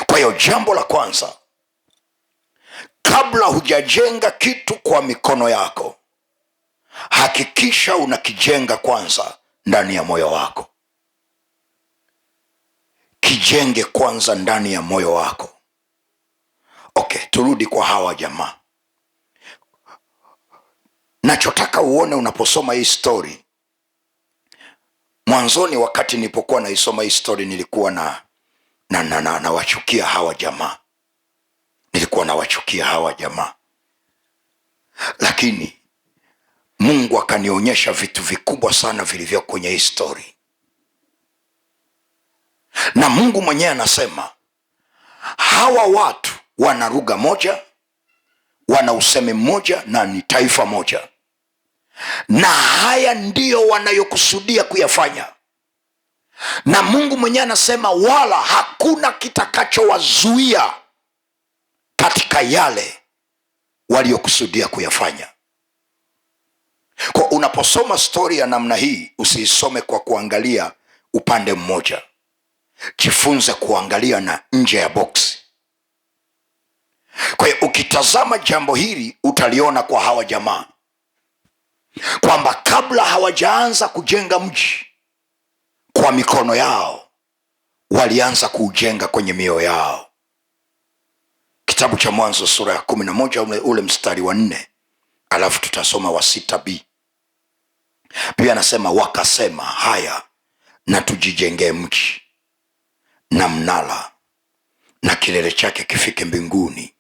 Kwa hiyo jambo la kwanza, kabla hujajenga kitu kwa mikono yako, hakikisha unakijenga kwanza ndani ya moyo wako. Kijenge kwanza ndani ya moyo wako. Okay, turudi kwa hawa jamaa. Nachotaka uone unaposoma hii story. Mwanzoni wakati nilipokuwa naisoma hii story, nilikuwa na wachukia hawa jamaa. Nilikuwa nawachukia hawa jamaa. Lakini Mungu akanionyesha vitu vikubwa sana vilivyo kwenye hii story. Na Mungu mwenyewe anasema hawa watu wana lugha moja, wana usemi mmoja, na ni taifa moja. Na haya ndiyo wanayokusudia kuyafanya. Na Mungu mwenyewe anasema wala hakuna kitakachowazuia katika yale waliokusudia kuyafanya. Kwa unaposoma story ya namna hii, usiisome kwa kuangalia upande mmoja. Jifunze kuangalia na nje ya box. Kwa hiyo ukitazama jambo hili utaliona kwa hawa jamaa kwamba kabla hawajaanza kujenga mji kwa mikono yao, walianza kuujenga kwenye mioyo yao. Kitabu cha Mwanzo sura ya 11 ule mstari wa 4, alafu tutasoma wa 6b. Pia anasema wakasema, haya na tujijengee mji na mnara, na kilele chake kifike mbinguni,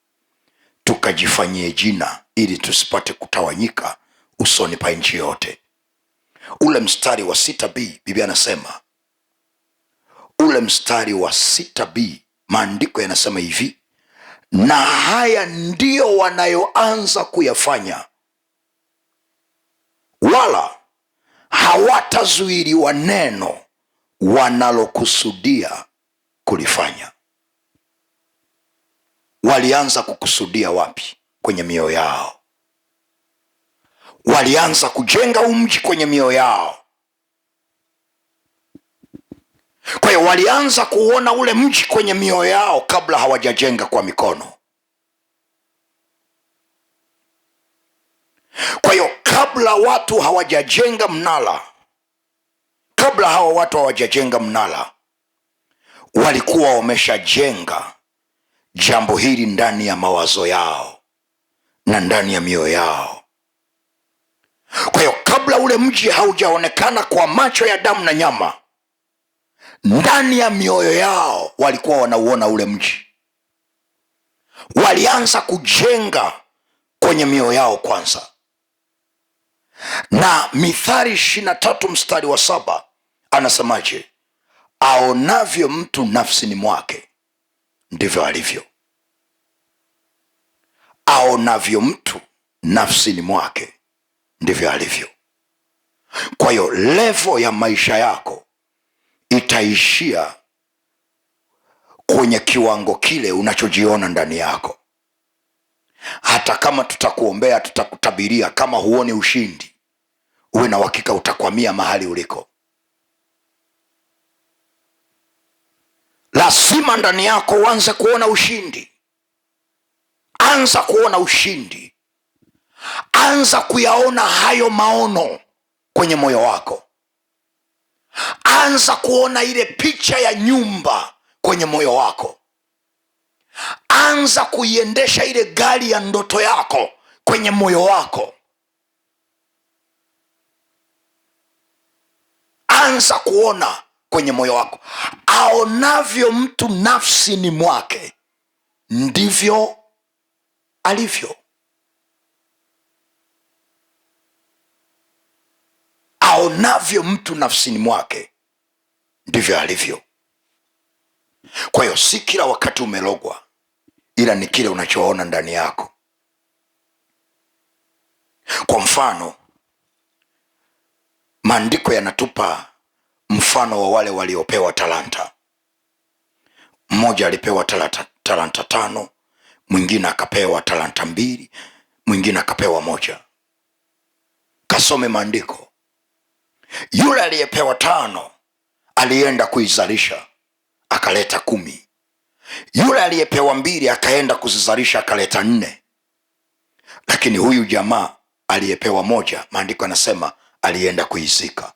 tukajifanyie jina, ili tusipate kutawanyika usoni pa nchi yote. Ule mstari wa 6b, Biblia anasema, ule mstari wa 6b, maandiko yanasema hivi, na haya ndio wanayoanza kuyafanya, wala hawatazuiliwa neno wanalokusudia kulifanya. Walianza kukusudia wapi? Kwenye mioyo yao. Walianza kujenga mji kwenye mioyo yao. Kwa hiyo walianza kuona ule mji kwenye mioyo yao kabla hawajajenga kwa mikono. Kwa hiyo kabla watu hawajajenga mnara, kabla hawa watu hawajajenga mnara, walikuwa wameshajenga jambo hili ndani ya mawazo yao na ndani ya mioyo yao. Kwa hiyo kabla ule mji haujaonekana kwa macho ya damu na nyama, ndani ya mioyo yao walikuwa wanauona ule mji. Walianza kujenga kwenye mioyo yao kwanza. Na Mithali 23 mstari wa 7 anasemaje? Aonavyo mtu nafsini mwake ndivyo alivyo. Aonavyo mtu nafsini mwake ndivyo alivyo. Kwa hiyo levo ya maisha yako itaishia kwenye kiwango kile unachojiona ndani yako. Hata kama tutakuombea, tutakutabiria, kama huoni ushindi, uwe na uhakika utakwamia mahali uliko. Lazima ndani yako uanze kuona ushindi. Anza kuona ushindi. Anza kuyaona hayo maono kwenye moyo wako. Anza kuona ile picha ya nyumba kwenye moyo wako. Anza kuiendesha ile gari ya ndoto yako kwenye moyo wako. Anza kuona kwenye moyo wako. Aonavyo mtu nafsini mwake ndivyo alivyo. Aonavyo mtu nafsini mwake ndivyo alivyo. Kwa hiyo si kila wakati umelogwa, ila ni kile unachoona ndani yako. Kwa mfano, maandiko yanatupa mfano wa wale waliopewa talanta. Mmoja alipewa talanta 5, mwingine akapewa talanta 2, mwingine akapewa 1. Kasome maandiko. Yule aliyepewa 5 alienda kuizalisha akaleta 10. Yule aliyepewa 2 akaenda kuzizalisha akaleta 4. Lakini huyu jamaa aliyepewa 1, maandiko yanasema alienda kuizika.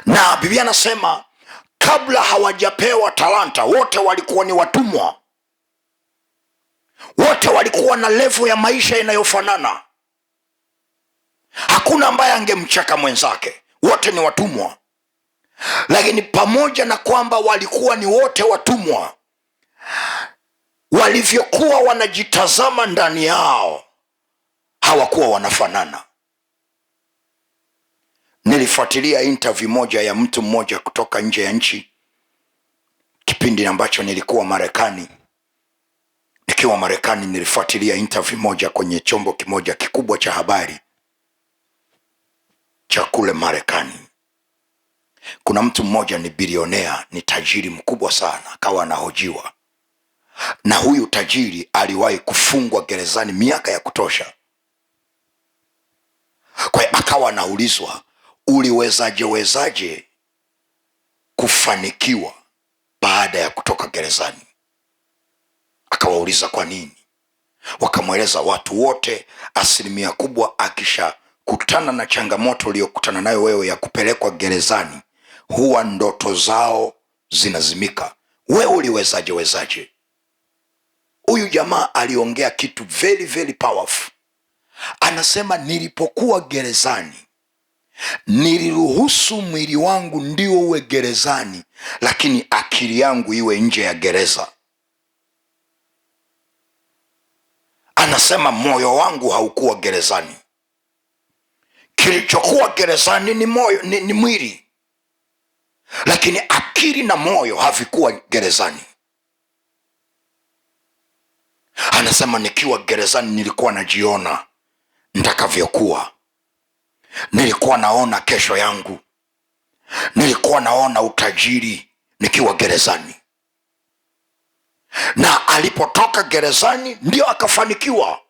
Na Biblia anasema kabla hawajapewa talanta wote walikuwa ni watumwa. Wote walikuwa na level ya maisha inayofanana. Hakuna ambaye angemchaka mwenzake. Wote ni watumwa. Lakini pamoja na kwamba walikuwa ni wote watumwa, walivyokuwa wanajitazama ndani yao hawakuwa wanafanana. Nilifuatilia interview moja ya mtu mmoja kutoka nje ya nchi kipindi ambacho nilikuwa Marekani. Nikiwa Marekani nilifuatilia interview moja kwenye chombo kimoja kikubwa cha habari cha kule Marekani. Kuna mtu mmoja ni bilionea, ni tajiri mkubwa sana, akawa anahojiwa. Na huyu tajiri aliwahi kufungwa gerezani miaka ya kutosha. Kwa hiyo akawa anaulizwa, uliwezaje kufanikiwa baada ya kutoka gerezani? Akawauliza kwa nini. Wakamweleza watu wote, asilimia kubwa akisha kutana na changamoto uliyokutana nayo wewe ya kupelekwa gerezani, huwa ndoto zao zinazimika. Wewe uliwezaje? Huyu jamaa aliongea kitu very very powerful. Anasema, nilipokuwa gerezani niliruhusu mwili wangu ndio uwe gerezani, lakini akili yangu iwe nje ya gereza. Anasema moyo wangu haukuwa gerezani. Kilichokuwa gerezani ni moyo, ni mwili, lakini akili na moyo havikuwa gerezani. Anasema nikiwa gerezani nilikuwa najiona nitakavyokuwa. Nilikuwa naona kesho yangu. Nilikuwa naona utajiri nikiwa gerezani. Na alipotoka gerezani ndio akafanikiwa.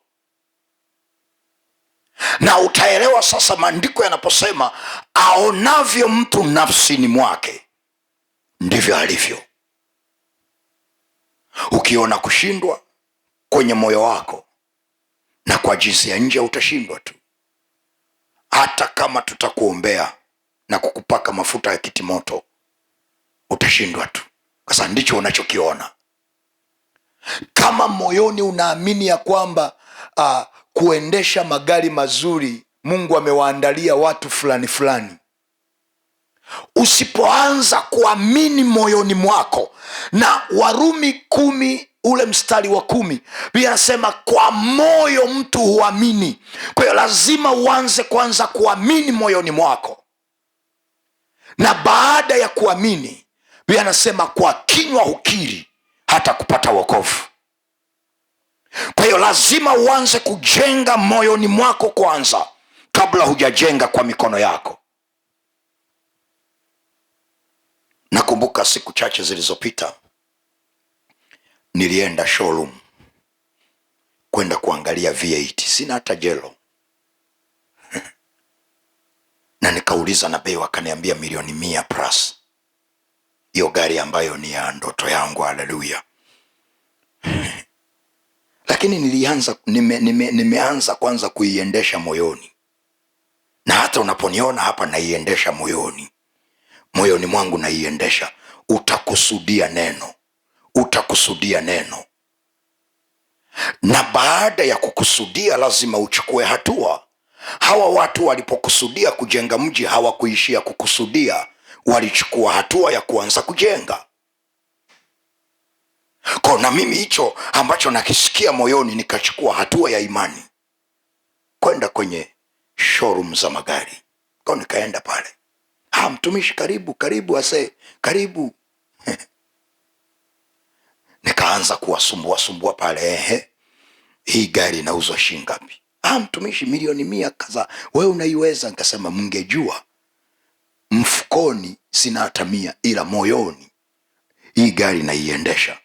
Na utaelewa sasa maandiko yanaposema aonavyo mtu nafsini mwake ndivyo alivyo. Ukiona kushindwa kwenye moyo wako, na kwa jinsi ya nje utashindwa tu. Hata kama tutakuombea, na kukupaka mafuta ya kitimoto, utashindwa tu. Sasa ndicho unachokiona. Kama moyoni unaamini ya kwamba kuendesha magari mazuri Mungu amewaandalia watu fulani fulani, usipoanza kuamini moyoni mwako, na Warumi 10 ule mstari wa 10 Biblia inasema kwa moyo mtu huamini. Kwa hiyo lazima uanze kwanza kuamini moyoni mwako, na baada ya kuamini Biblia inasema kwa kinywa hukiri hata kupata wokovu. Kwa hiyo lazima uanze kujenga moyoni mwako kwanza kabla hujajenga kwa mikono yako. Nakumbuka siku chache zilizopita nilienda showroom kwenda kuangalia V8, sina hata jelo na nikauliza na bei, wakaniambia milioni 100 plus. Hiyo gari ambayo ni ya ndoto yangu, haleluya. Lakini nimeanza kwanza kuiendesha moyoni, na hata unaponiona hapa naiendesha moyoni mwangu naiendesha. Utakusudia neno, na baada ya kukusudia lazima uchukue hatua. Hawa watu walipokusudia kujenga mji hawakuishia kukusudia, walichukua hatua ya kuanza kujenga. Kwa na mimi hicho ambacho nakisikia moyoni, nikachukua hatua ya imani kwenda kwenye showroom za magari. Kwa nikaenda pale, mtumishi karibu ase karibu nikaanza kuwasumbua pale, hii gari inauzwa shilingi ngapi? Mtumishi milioni 100 kaza, wewe unaiweza? Nikasema mngejua mfukoni sina hata 100, ila moyoni hii gari naiendesha.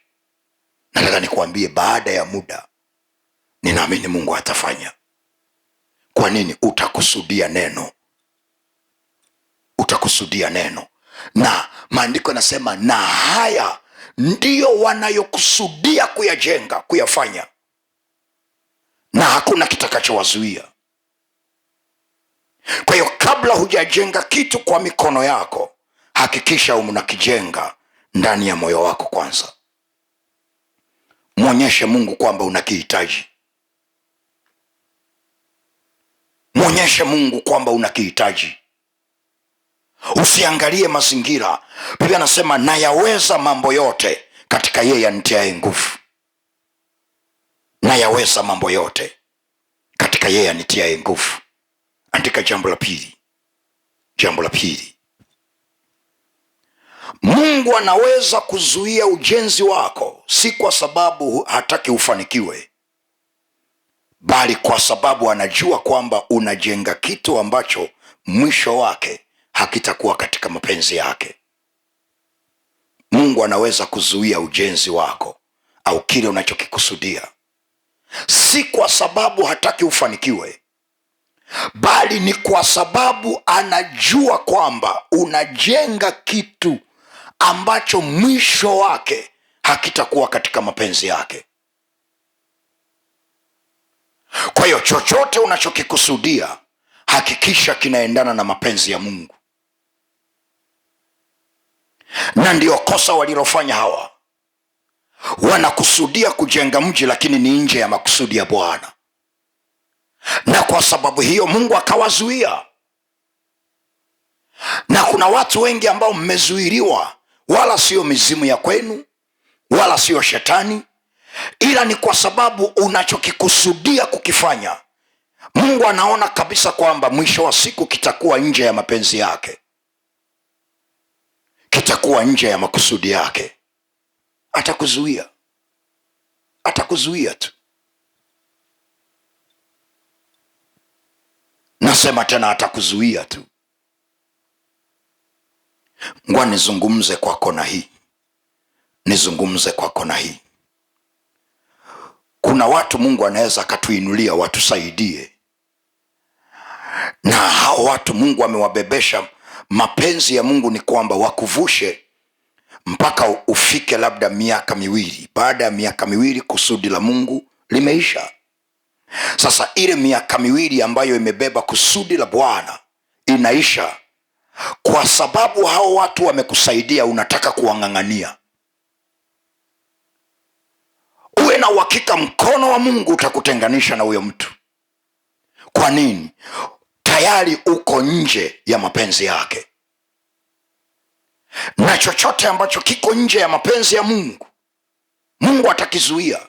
Nataka nikwambie, baada ya muda ninaamini Mungu atafanya. Kwa nini? Utakusudia neno, na maandiko yanasema na haya ndiyo wanayokusudia kuyajenga, kuyafanya, na hakuna kitakachowazuia. Kwa hiyo kabla hujajenga kitu kwa mikono yako, hakikisha unakijenga ndani ya moyo wako kwanza. Mwonyeshe Mungu kwamba unakihitaji. Usiangalie mazingira. Biblia anasema nayaweza mambo yote katika yeye anitiaye nguvu. Nayaweza mambo yote katika yeye anitiaye nguvu. Andika jambo la pili. Mungu anaweza kuzuia ujenzi wako, si kwa sababu hataki ufanikiwe, bali kwa sababu anajua kwamba unajenga kitu ambacho mwisho wake hakitakuwa katika mapenzi yake. Mungu anaweza kuzuia ujenzi wako au kile unachokikusudia, si kwa sababu hataki ufanikiwe, bali ni kwa sababu anajua kwamba unajenga kitu ambacho mwisho wake hakitakuwa katika mapenzi yake. Kwa hiyo chochote unachokikusudia, hakikisha kinaendana na mapenzi ya Mungu. Na ndio kosa walilofanya hawa. Wanakusudia kujenga mji, lakini ni nje ya makusudi ya Bwana, na kwa sababu hiyo Mungu akawazuia. Na kuna watu wengi ambao mmezuiliwa, wala sio mizimu ya kwenu, wala sio shetani, ila ni kwa sababu unachokikusudia kukifanya, Mungu anaona kabisa kwamba mwisho wa siku kitakuwa nje ya mapenzi yake, kitakuwa nje ya makusudi yake. Atakuzuia tu. Nasema tena, atakuzuia tu. Ngoja nizungumze kwa kona hii. Kuna watu Mungu anaweza akatuinulia watusaidie, na hao watu Mungu amewabebesha. Mapenzi ya Mungu ni kwamba wakuvushe mpaka ufike labda miaka 2. Baada ya miaka 2 kusudi la Mungu limeisha. Sasa ile miaka 2 ambayo imebeba kusudi la Bwana inaisha, kwa sababu hao watu wamekusaidia, unataka kuwang'ang'ania. Uwe na uhakika mkono wa Mungu utakutenganisha na huyo mtu. Kwa nini? Tayari uko nje ya mapenzi yake, na chochote ambacho kiko nje ya mapenzi ya Mungu, Mungu atakizuia.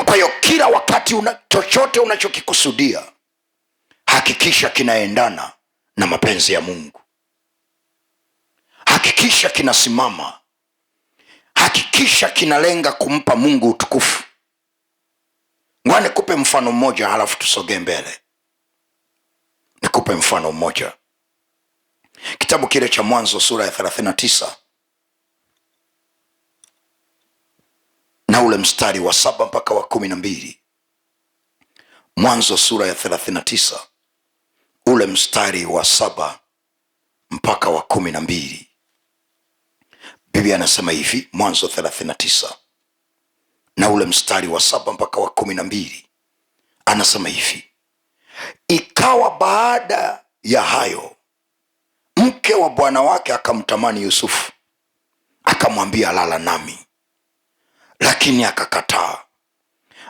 Kwa hiyo kila wakati chochote unachokikusudia, hakikisha kinaendana na mapenzi ya Mungu. Hakikisha kinasimama, hakikisha kinalenga kumpa Mungu utukufu. Ngoja nikupe mfano mmoja, halafu tusogee mbele. Nikupe mfano mmoja. Kitabu kile cha Mwanzo sura ya 39 na ule mstari wa 7 mpaka wa 12. Mwanzo sura ya 39 ule mstari wa 7 mpaka wa 12. Biblia anasema hivi, Mwanzo 39 na ule mstari wa 7 mpaka wa 12. Anasema hivi: ikawa baada ya hayo, mke wa bwana wake akamtamani Yusufu, akamwambia, lala nami. Lakini akakataa.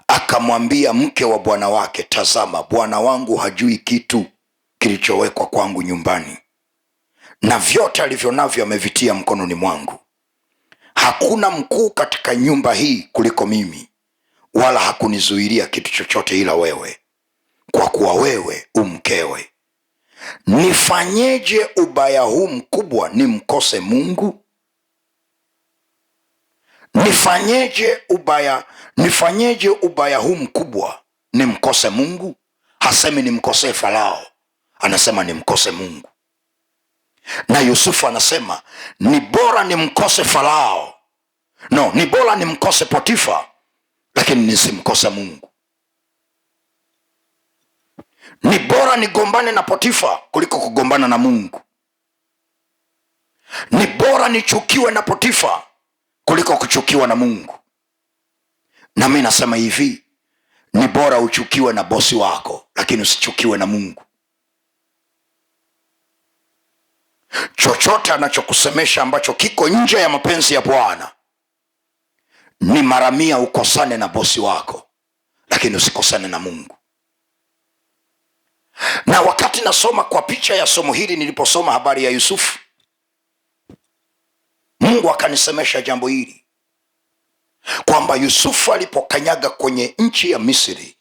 Akamwambia mke wa bwana wake, tazama, bwana wangu hajui kitu kilichowekwa kwangu nyumbani, na vyote alivyo navyo amevitia mkononi mwangu. Hakuna mkuu katika nyumba hii kuliko mimi, wala hakunizuilia kitu chochote ila wewe, kwa kuwa wewe umkewe. Nifanyeje ubaya huu mkubwa nimkose Mungu? Nifanyeje ubaya huu mkubwa nimkose Mungu? Hasemi nimkosee Farao, anasema nimkose Mungu. Na Yusufu anasema ni bora nimkose Farao, ni bora nimkose Potifa, lakini nisimkose Mungu. Ni bora nigombane na Potifa kuliko kugombana na Mungu. Ni bora nichukiwe na Potifa kuliko kuchukiwa na Mungu. Na mimi nasema hivi, ni bora uchukiwe na bosi wako, lakini usichukiwe na Mungu. Chochote anachokusemesha ambacho kiko nje ya mapenzi ya Bwana, ni mara 100 ukosane na bosi wako, lakini usikosane na Mungu. Na wakati nasoma kwa picha ya somo hili, niliposoma habari ya Yusufu, Mungu akanisemesha jambo hili, kwamba Yusufu alipokanyaga kwenye nchi ya Misri,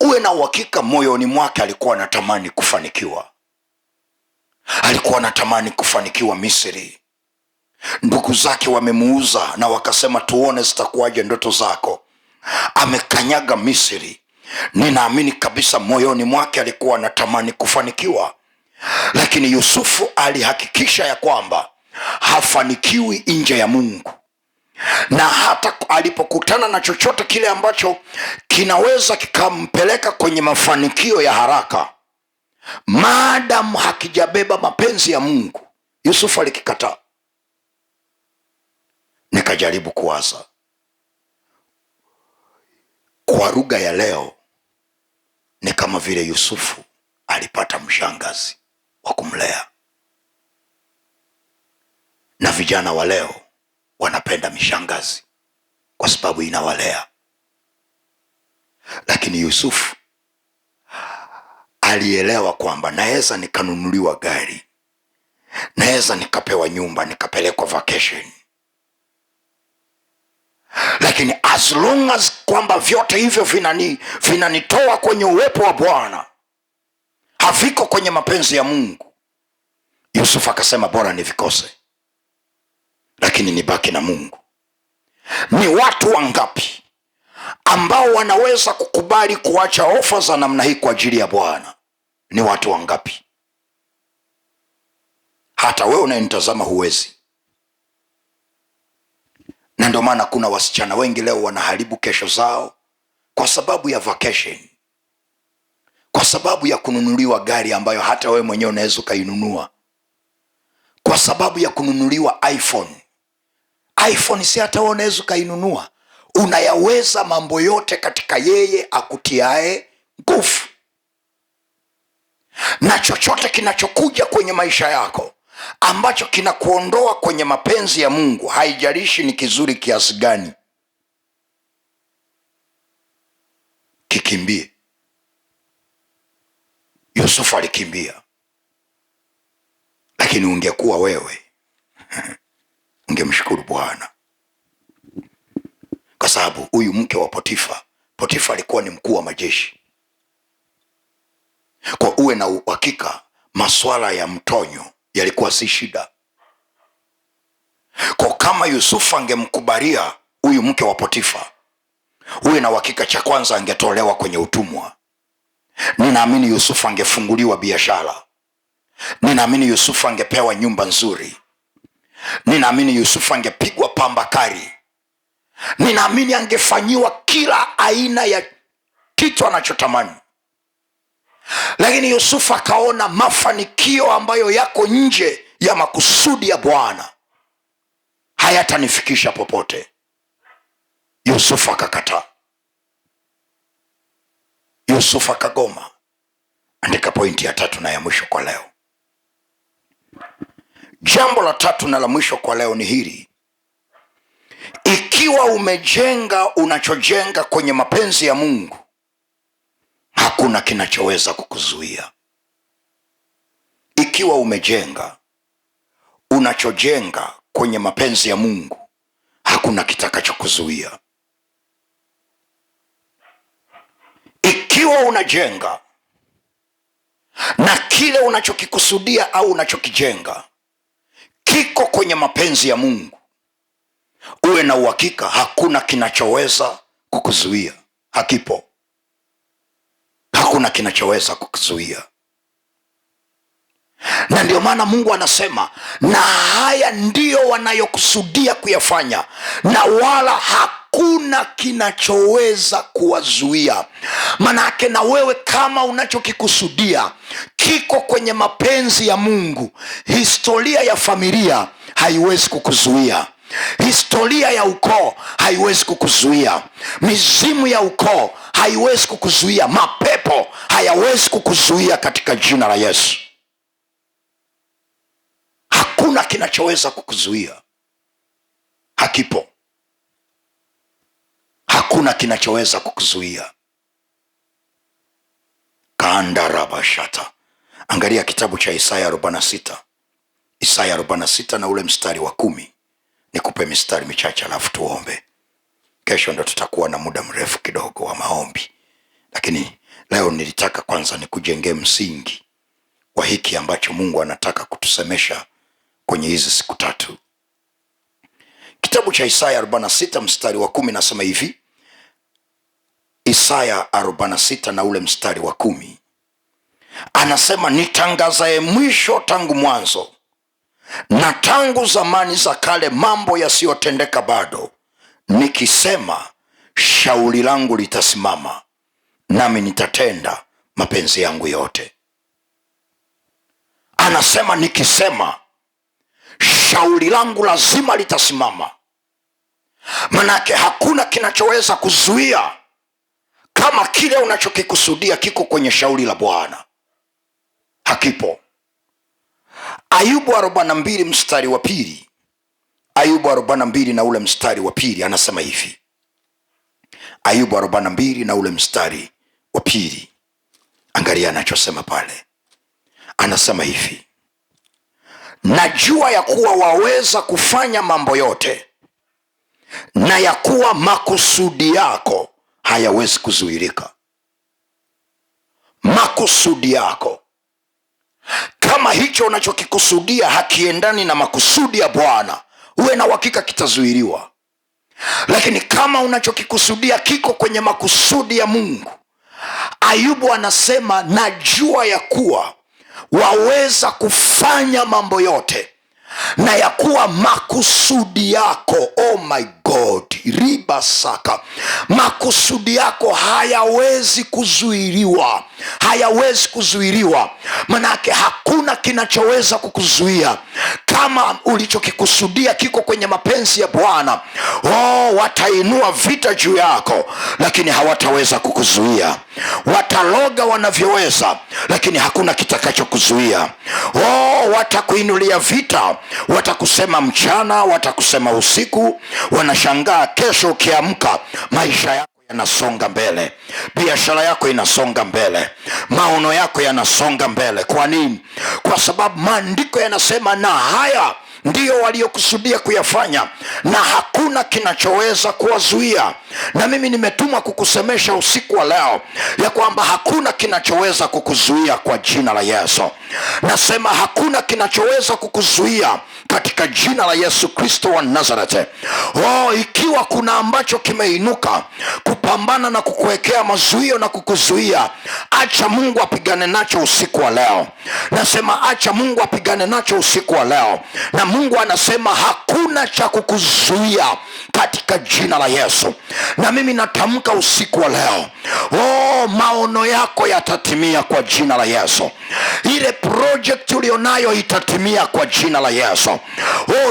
uwe na uhakika moyoni mwake alikuwa anatamani kufanikiwa. Alikuwa anatamani kufanikiwa Misri. Ndugu zake wamemuuza na wakasema, tuone zitakuwaje ndoto zako. Amekanyaga Misri. Ninaamini kabisa moyoni mwake alikuwa anatamani kufanikiwa, lakini Yusufu alihakikisha ya kwamba hafanikiwi nje ya Mungu. Na hata alipokutana na chochote kile ambacho kinaweza kikampeleka kwenye mafanikio ya haraka, maadamu hakijabeba mapenzi ya Mungu, Yusufu alikikataa. Nikajaribu kuwaza kwa lugha ya leo, ni kama vile Yusufu alipata mshangazi wa kumlea. Na vijana wa leo wanapenda mishangazi kwa sababu inawalea. Lakini Yusufu alielewa kwamba naweza nikanunuliwa gari, naweza nikapewa nyumba, nikapelekwa vacation, lakini as long as kwamba vyote hivyo vinanitoa kwenye uwepo wa Bwana, haviko kwenye mapenzi ya Mungu, Yusufu akasema bora nivikose, lakini nibaki na Mungu. Ni watu wangapi ambao wanaweza kukubali kuacha ofa za namna hii kwa ajili ya Bwana? Ni watu wangapi? Hata wewe unanitazama huwezi. Na ndio maana kuna wasichana wengi leo wanaharibu kesho zao kwa sababu ya vacation, kwa sababu ya kununuliwa gari ambayo hata wewe mwenyewe unaweza kainunua, kwa sababu ya kununuliwa iPhone si hata wewe unaweza kainunua. Unayaweza mambo yote katika yeye akutiae nguvu. Na chochote kinachokuja kwenye maisha yako ambacho kinakuondoa kwenye mapenzi ya Mungu, haijalishi ni kizuri kiasi gani, kikimbie. Yusufu alikimbia, lakini ungekuwa wewe ungemshukuru Bwana, kwa sababu huyu mke wa Potifa alikuwa ni mkuu wa majeshi. Kwa uwe na uhakika, masuala ya mtonyo yalikuwa si shida. Kwa kama Yusufu angemkubalia huyu mke wa Potifa, uwe na uhakika, cha kwanza angetolewa kwenye utumwa. Ninaamini Yusufu angefunguliwa biashara. Ninaamini Yusufu angepewa nyumba nzuri. Ninaamini Yusufu angepigwa pamba kali. Ninaamini angefanyiwa kila aina ya kitu anachotamani. Lakini Yusufu akaona mafanikio ambayo yako nje ya makusudi ya Bwana hayatanifikisha popote. Yusufu akakataa. Yusufu akagoma. Andika pointi ya 3 na ya mwisho kwa leo. Jambo la 3 na la mwisho kwa leo ni hili: ikiwa umejenga unachojenga kwenye mapenzi ya Mungu, hakuna kinachoweza kukuzuia. Ikiwa umejenga unachojenga kwenye mapenzi ya Mungu, hakuna kitakachokuzuia. Ikiwa unajenga na kile unachokikusudia au unachokijenga kiko kwenye mapenzi ya Mungu, uwe na uhakika hakuna kinachoweza kukuzuia. Hakipo. Hakuna kinachoweza kukuzuia. Na ndio maana Mungu anasema, na haya ndio wanayokusudia kuyafanya, na wala hakuna kinachoweza kuwazuia. Manake na wewe kama unachokikusudia kiko kwenye mapenzi ya Mungu, historia ya familia haiwezi kukuzuia. Historia ya ukoo haiwezi kukuzuia. Mizimu ya ukoo haiwezi kukuzuia. Mapepo hayawezi kukuzuia katika jina la Yesu. Hakuna kinachoweza kukuzuia. Hakipo. Hakuna kinachoweza kukuzuia. Kanda rabashata. Angalia kitabu cha Isaya 46. Isaya 46 na ule mstari wa 10. Nikupe mistari michache alafu tuombe. Kesho ndo tutakuwa na muda mrefu kidogo wa maombi, lakini leo nilitaka kwanza nikujengee msingi wa hiki ambacho Mungu anataka kutusemesha kwenye hizi siku 3. Kitabu cha Isaya 46 mstari wa 10 nasema hivi. Isaya 46 na ule mstari wa 10 anasema, nitangazaye mwisho tangu mwanzo, na tangu zamani za kale mambo yasiyotendeka bado, nikisema shauri langu litasimama, nami nitatenda mapenzi yangu yote. Anasema nikisema shauri langu lazima litasimama. Manake hakuna kinachoweza kuzuia kama kile unachokikusudia kiko kwenye shauri la Bwana. Hakipo. Ayubu 42 mstari wa 2. Ayubu 42 na ule mstari wa 2 anasema hivi. Ayubu 42 na ule mstari wa 2. Angalia anachosema pale. Anasema hivi: najua ya kuwa waweza kufanya mambo yote, na ya kuwa makusudi yako hayawezi kuzuilika. Makusudi yako, kama hicho unachokikusudia hakiendani na makusudi ya Bwana, uwe na uhakika kitazuiliwa. Lakini kama unachokikusudia kiko kwenye makusudi ya Mungu, Ayubu anasema najua ya kuwa waweza kufanya mambo yote, na ya kuwa makusudi yako, oh my God, riba saka, makusudi yako hayawezi kuzuiliwa. hayawezi kuzuiliwa. Manake hakuna kinachoweza kukuzuia. Kama ulichokikusudia kiko kwenye mapenzi ya Bwana, watainua vita juu yako, lakini hawataweza kukuzuia. Wataloga wanavyoweza, lakini hakuna kitakachokuzuia. Watakuinulia vita, watakusema mchana, watakusema usiku. Wanashangaa kesho ukiamka, maisha yako yanasonga mbele, biashara yako inasonga mbele, maono yako yanasonga mbele. Kwa nini? Kwa sababu maandiko yanasema, na haya ndiyo waliokusudia kuyafanya, na hakuna kinachoweza kuwazuia. Na mimi nimetumwa kukusemesha usiku wa leo ya kwamba hakuna kinachoweza kukuzuia kwa jina la Yesu. Nasema hakuna kinachoweza kukuzuia katika jina la Yesu Kristo wa Nazareti. Ikiwa kuna ambacho kimeinuka kupambana na kukuwekea mazuio na kukuzuia, acha Mungu apigane nacho usiku wa leo. Nasema acha Mungu apigane nacho usiku wa leo. Na Mungu anasema hakuna cha kukuzuia katika jina la Yesu. Na mimi natamka usiku wa leo, maono yako yatatimia kwa jina la Yesu. Ile project ulionayo itatimia kwa jina la Yesu.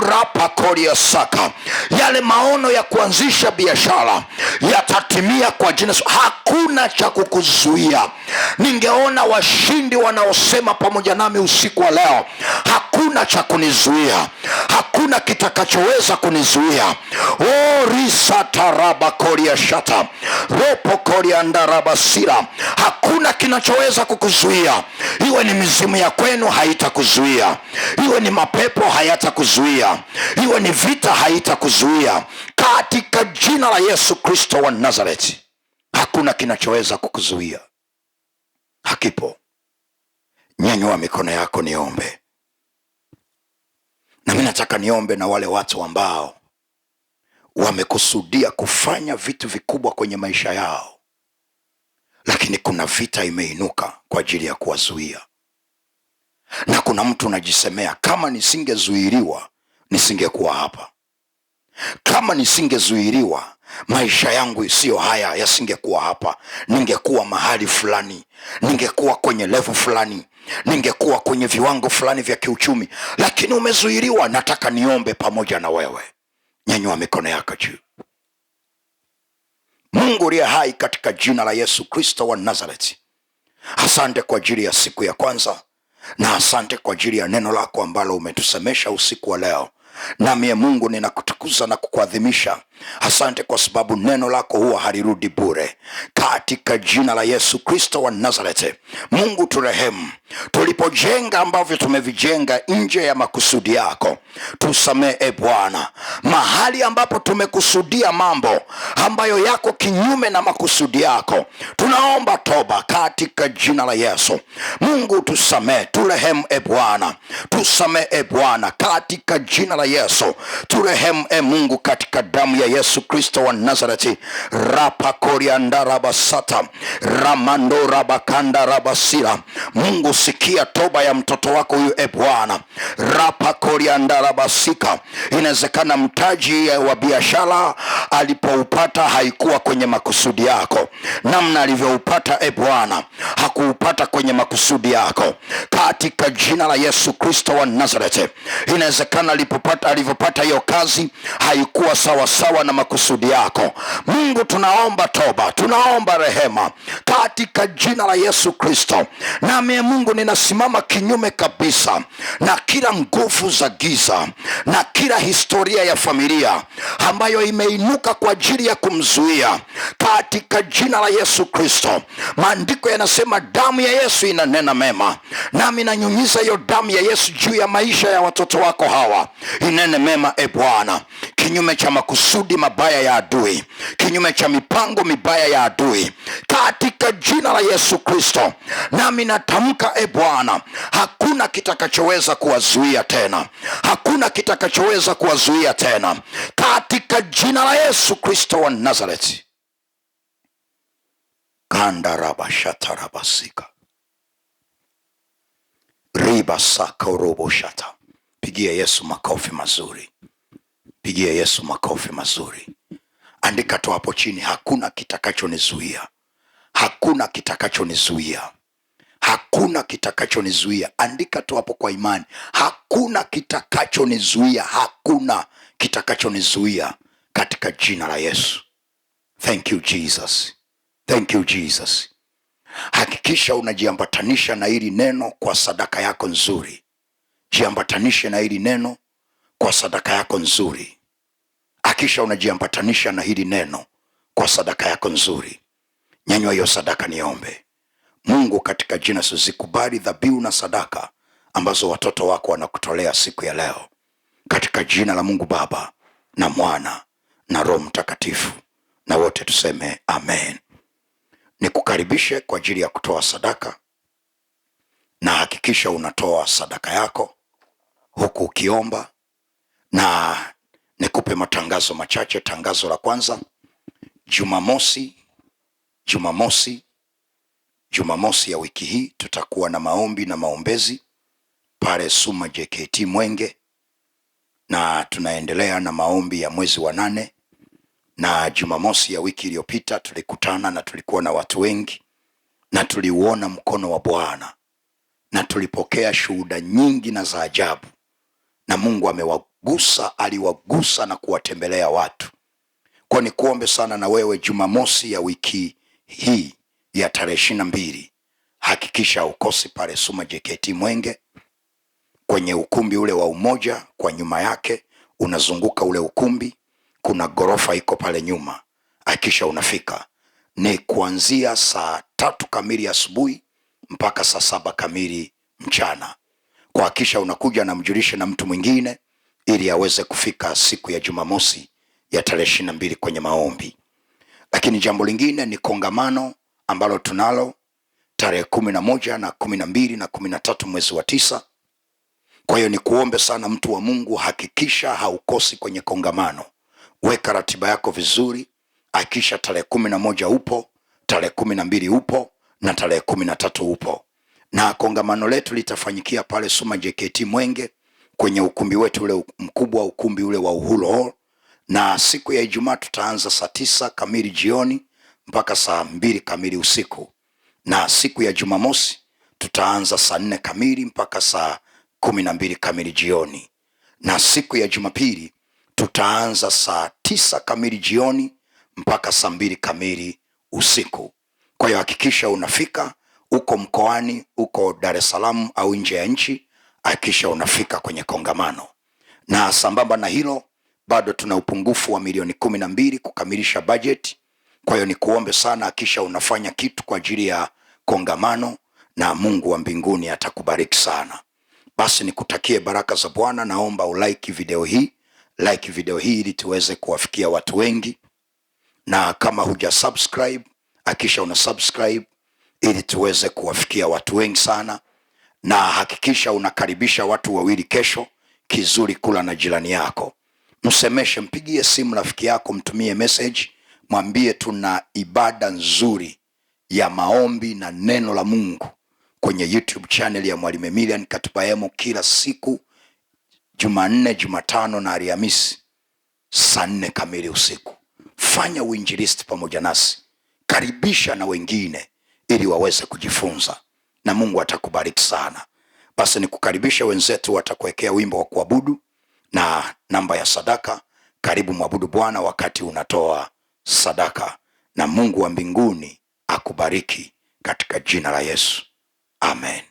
Rapa koria saka, yale maono ya kuanzisha biashara yatatimia kwa jina. Hakuna cha kukuzuia. Ningeona washindi wanaosema pamoja nami usiku wa leo, hakuna cha kunizuia, hakuna kitakachoweza kunizuia. Risataraba koria shata ropo koria ndaraba sira. Hakuna kinachoweza kukuzuia. Iwe ni mizimu ya kwenu haitakuzuia, iwe ni mapepo hayatakuzuia, iwe ni vita haitakuzuia. Katika jina la Yesu Kristo wa Nazareti, hakuna kinachoweza kukuzuia. Hakipo. Nyanyua mikono yako niombe. Na mimi nataka niombe na wale watu ambao wamekusudia kufanya vitu vikubwa kwenye maisha yao, lakini kuna vita imeinuka kwa ajili ya kuwazuia. Na kuna mtu unajisemea, kama nisingezuiliwa nisingekuwa hapa. Kama nisingezuiliwa maisha yangu isiyo haya yasingekuwa hapa. Ningekuwa mahali fulani, ningekuwa kwenye level fulani, ningekuwa kwenye viwango fulani vya kiuchumi, lakini umezuiliwa. Nataka niombe pamoja na wewe. Nyanyua mikono yako juu. Mungu uliye hai, katika jina la Yesu Kristo wa Nazareti, asante kwa ajili ya siku ya kwanza, na asante kwa ajili ya neno lako ambalo umetusemesha usiku wa leo. Nami Mungu ninakutukuza na kukuadhimisha. Asante kwa sababu neno lako huwa halirudi bure. Katika jina la Yesu Kristo wa Nazareti, Mungu turehemu. Tulipojenga ambavyo tumevijenga nje ya makusudi yako, tusamehe Bwana. Mahali ambapo tumekusudia mambo ambayo yako kinyume na makusudi yako, tunaomba toba katika jina la Yesu. Mungu tusamehe, turehemu Bwana. Tusamehe Bwana katika jina la Yesu. Turehemu Mungu katika damu ya Yesu Kristo wa Nazareti. Rapa korianda rabasata ramando rabakanda rabasira. Mungu sikia toba ya mtoto wako huyu Bwana. Rapa korianda rabasika. Inawezekana mtaji wa biashara alipoupata haikuwa kwenye makusudi yako. Namna alivyoupata Bwana hakuupata kwenye makusudi yako. Katika jina la Yesu Kristo wa Nazareti, inawezekana alivyopata hiyo kazi haikuwa sawa sawa na makusudi yako. Mungu tunaomba toba, tunaomba rehema katika jina la Yesu Kristo. Nami Mungu ninasimama kinyume kabisa na kila nguvu za giza na kila historia ya familia ambayo imeinuka kwa ajili ya kumzuia katika jina la Yesu Kristo. Maandiko yanasema damu ya Yesu inanena mema. Nami nanyunyiza hiyo damu ya Yesu juu ya maisha ya watoto wako hawa, inene mema Bwana, kinyume cha makusudi mabaya ya adui, kinyume cha mipango mibaya ya adui, katika jina la Yesu Kristo. Nami natamka Bwana, hakuna kitakachoweza kuwazuia tena, hakuna kitakachoweza kuwazuia tena, katika jina la Yesu Kristo wa Nazareti. Kanda rabashata rabasika riba saka robo shata. Pigia Yesu makofi mazuri. Pigia Yesu makofi mazuri. Andika tu hapo chini, hakuna kitakachonizuia. Hakuna kitakachonizuia. Hakuna kitakachonizuia. Andika tu hapo kwa imani, hakuna kitakachonizuia, hakuna kitakachonizuia katika jina la Yesu. Thank you Jesus, thank you Jesus. Hakikisha unajiambatanisha na hili neno kwa sadaka yako nzuri. Jiambatanishe na hili neno kwa sadaka yako nzuri. Hakikisha unajiambatanisha na hili neno kwa sadaka yako nzuri. Nyanyua hiyo sadaka niombe. Mungu, katika jina zikubali dhabihu na sadaka ambazo watoto wako wanakutolea siku ya leo, katika jina la Mungu Baba na Mwana na Roho Mtakatifu, na wote tuseme amen. Nikukaribishe kwa ajili ya kutoa sadaka, na hakikisha unatoa sadaka yako huku ukiomba. Na nikupe matangazo machache. Tangazo la kwanza, Jumamosi ya wiki hii tutakuwa na maombi na maombezi pale Suma JKT Mwenge, na tunaendelea na maombi ya mwezi wa 8. Na Jumamosi ya wiki iliyopita tulikutana na tulikuwa na watu wengi, na tuliuona mkono wa Bwana, na tulipokea shuhuda nyingi na za ajabu, na Mungu aliwagusa na kuwatembelea watu. Kwa nikuombe sana na wewe, Jumamosi ya wiki hii ya tarehe 22, hakikisha ukosi pale Suma JKT Mwenge, kwenye ukumbi ule wa Umoja. Kwa nyuma yake unazunguka ule ukumbi, kuna gorofa iko pale nyuma. Hakikisha unafika. Ni kuanzia saa 3 kamili asubuhi mpaka saa 7 kamili mchana. Kwa hakikisha unakuja na mjulishe na mtu mwingine, ili aweze kufika siku ya Jumamosi ya tarehe 22 kwenye maombi. Lakini jambo lingine ni kongamano ambalo tunalo tarehe 11 na 12 na 13 mwezi wa 9. Kwa hiyo ni kuombe sana mtu wa Mungu, hakikisha haukosi kwenye kongamano. Weka ratiba yako vizuri. Hakikisha tarehe 11 upo, tarehe 12 upo, na tarehe 13 upo. Na kongamano letu litafanyikia pale Suma JKT Mwenge, kwenye ukumbi wetu ule mkubwa, ukumbi ule wa Uhuru Hall. Na siku ya Ijumaa tutaanza saa 9 kamili jioni mpaka saa 2 kamili usiku. Na siku ya Jumamosi tutaanza saa 4 kamili mpaka saa 12 kamili jioni. Na siku ya Jumapili tutaanza saa 9 kamili jioni mpaka saa 2 kamili usiku. Kwa hiyo hakikisha unafika. Uko mkoani, uko Dar es Salaam au nje ya nchi, hakikisha unafika kwenye kongamano. Na sambamba na hilo, bado tuna upungufu wa milioni 12 kukamilisha budget. Kwa hiyo ni kuombe sana, hakikisha unafanya kitu kwa ajili ya kongamano, na Mungu wa mbinguni atakubariki sana. Basi nikutakie baraka za Bwana. Naomba ulike video hii, ili tuweze kuwafikia watu wengi. Na kama huja subscribe, hakikisha una subscribe ili tuweze kuwafikia watu wengi sana. Na hakikisha unakaribisha watu wawili kesho, kizuri kula na jirani yako. Msemeshe, mpigie simu rafiki yako, mtumie message, mwambie tuna ibada nzuri ya maombi na neno la Mungu kwenye YouTube channel ya Mwalimu Emilian Katubayemo, kila siku Jumanne, Jumatano na Alhamisi saa 4 kamili usiku. Fanya uinjilisti pamoja nasi. Karibisha na wengine ili waweze kujifunza, na Mungu atakubariki sana. Basi nikukaribisha, wenzetu watakuwekea wimbo wa kuabudu na namba ya sadaka. Karibu mwabudu Bwana wakati unatoa sadaka, na Mungu wa mbinguni akubariki katika jina la Yesu. Amen.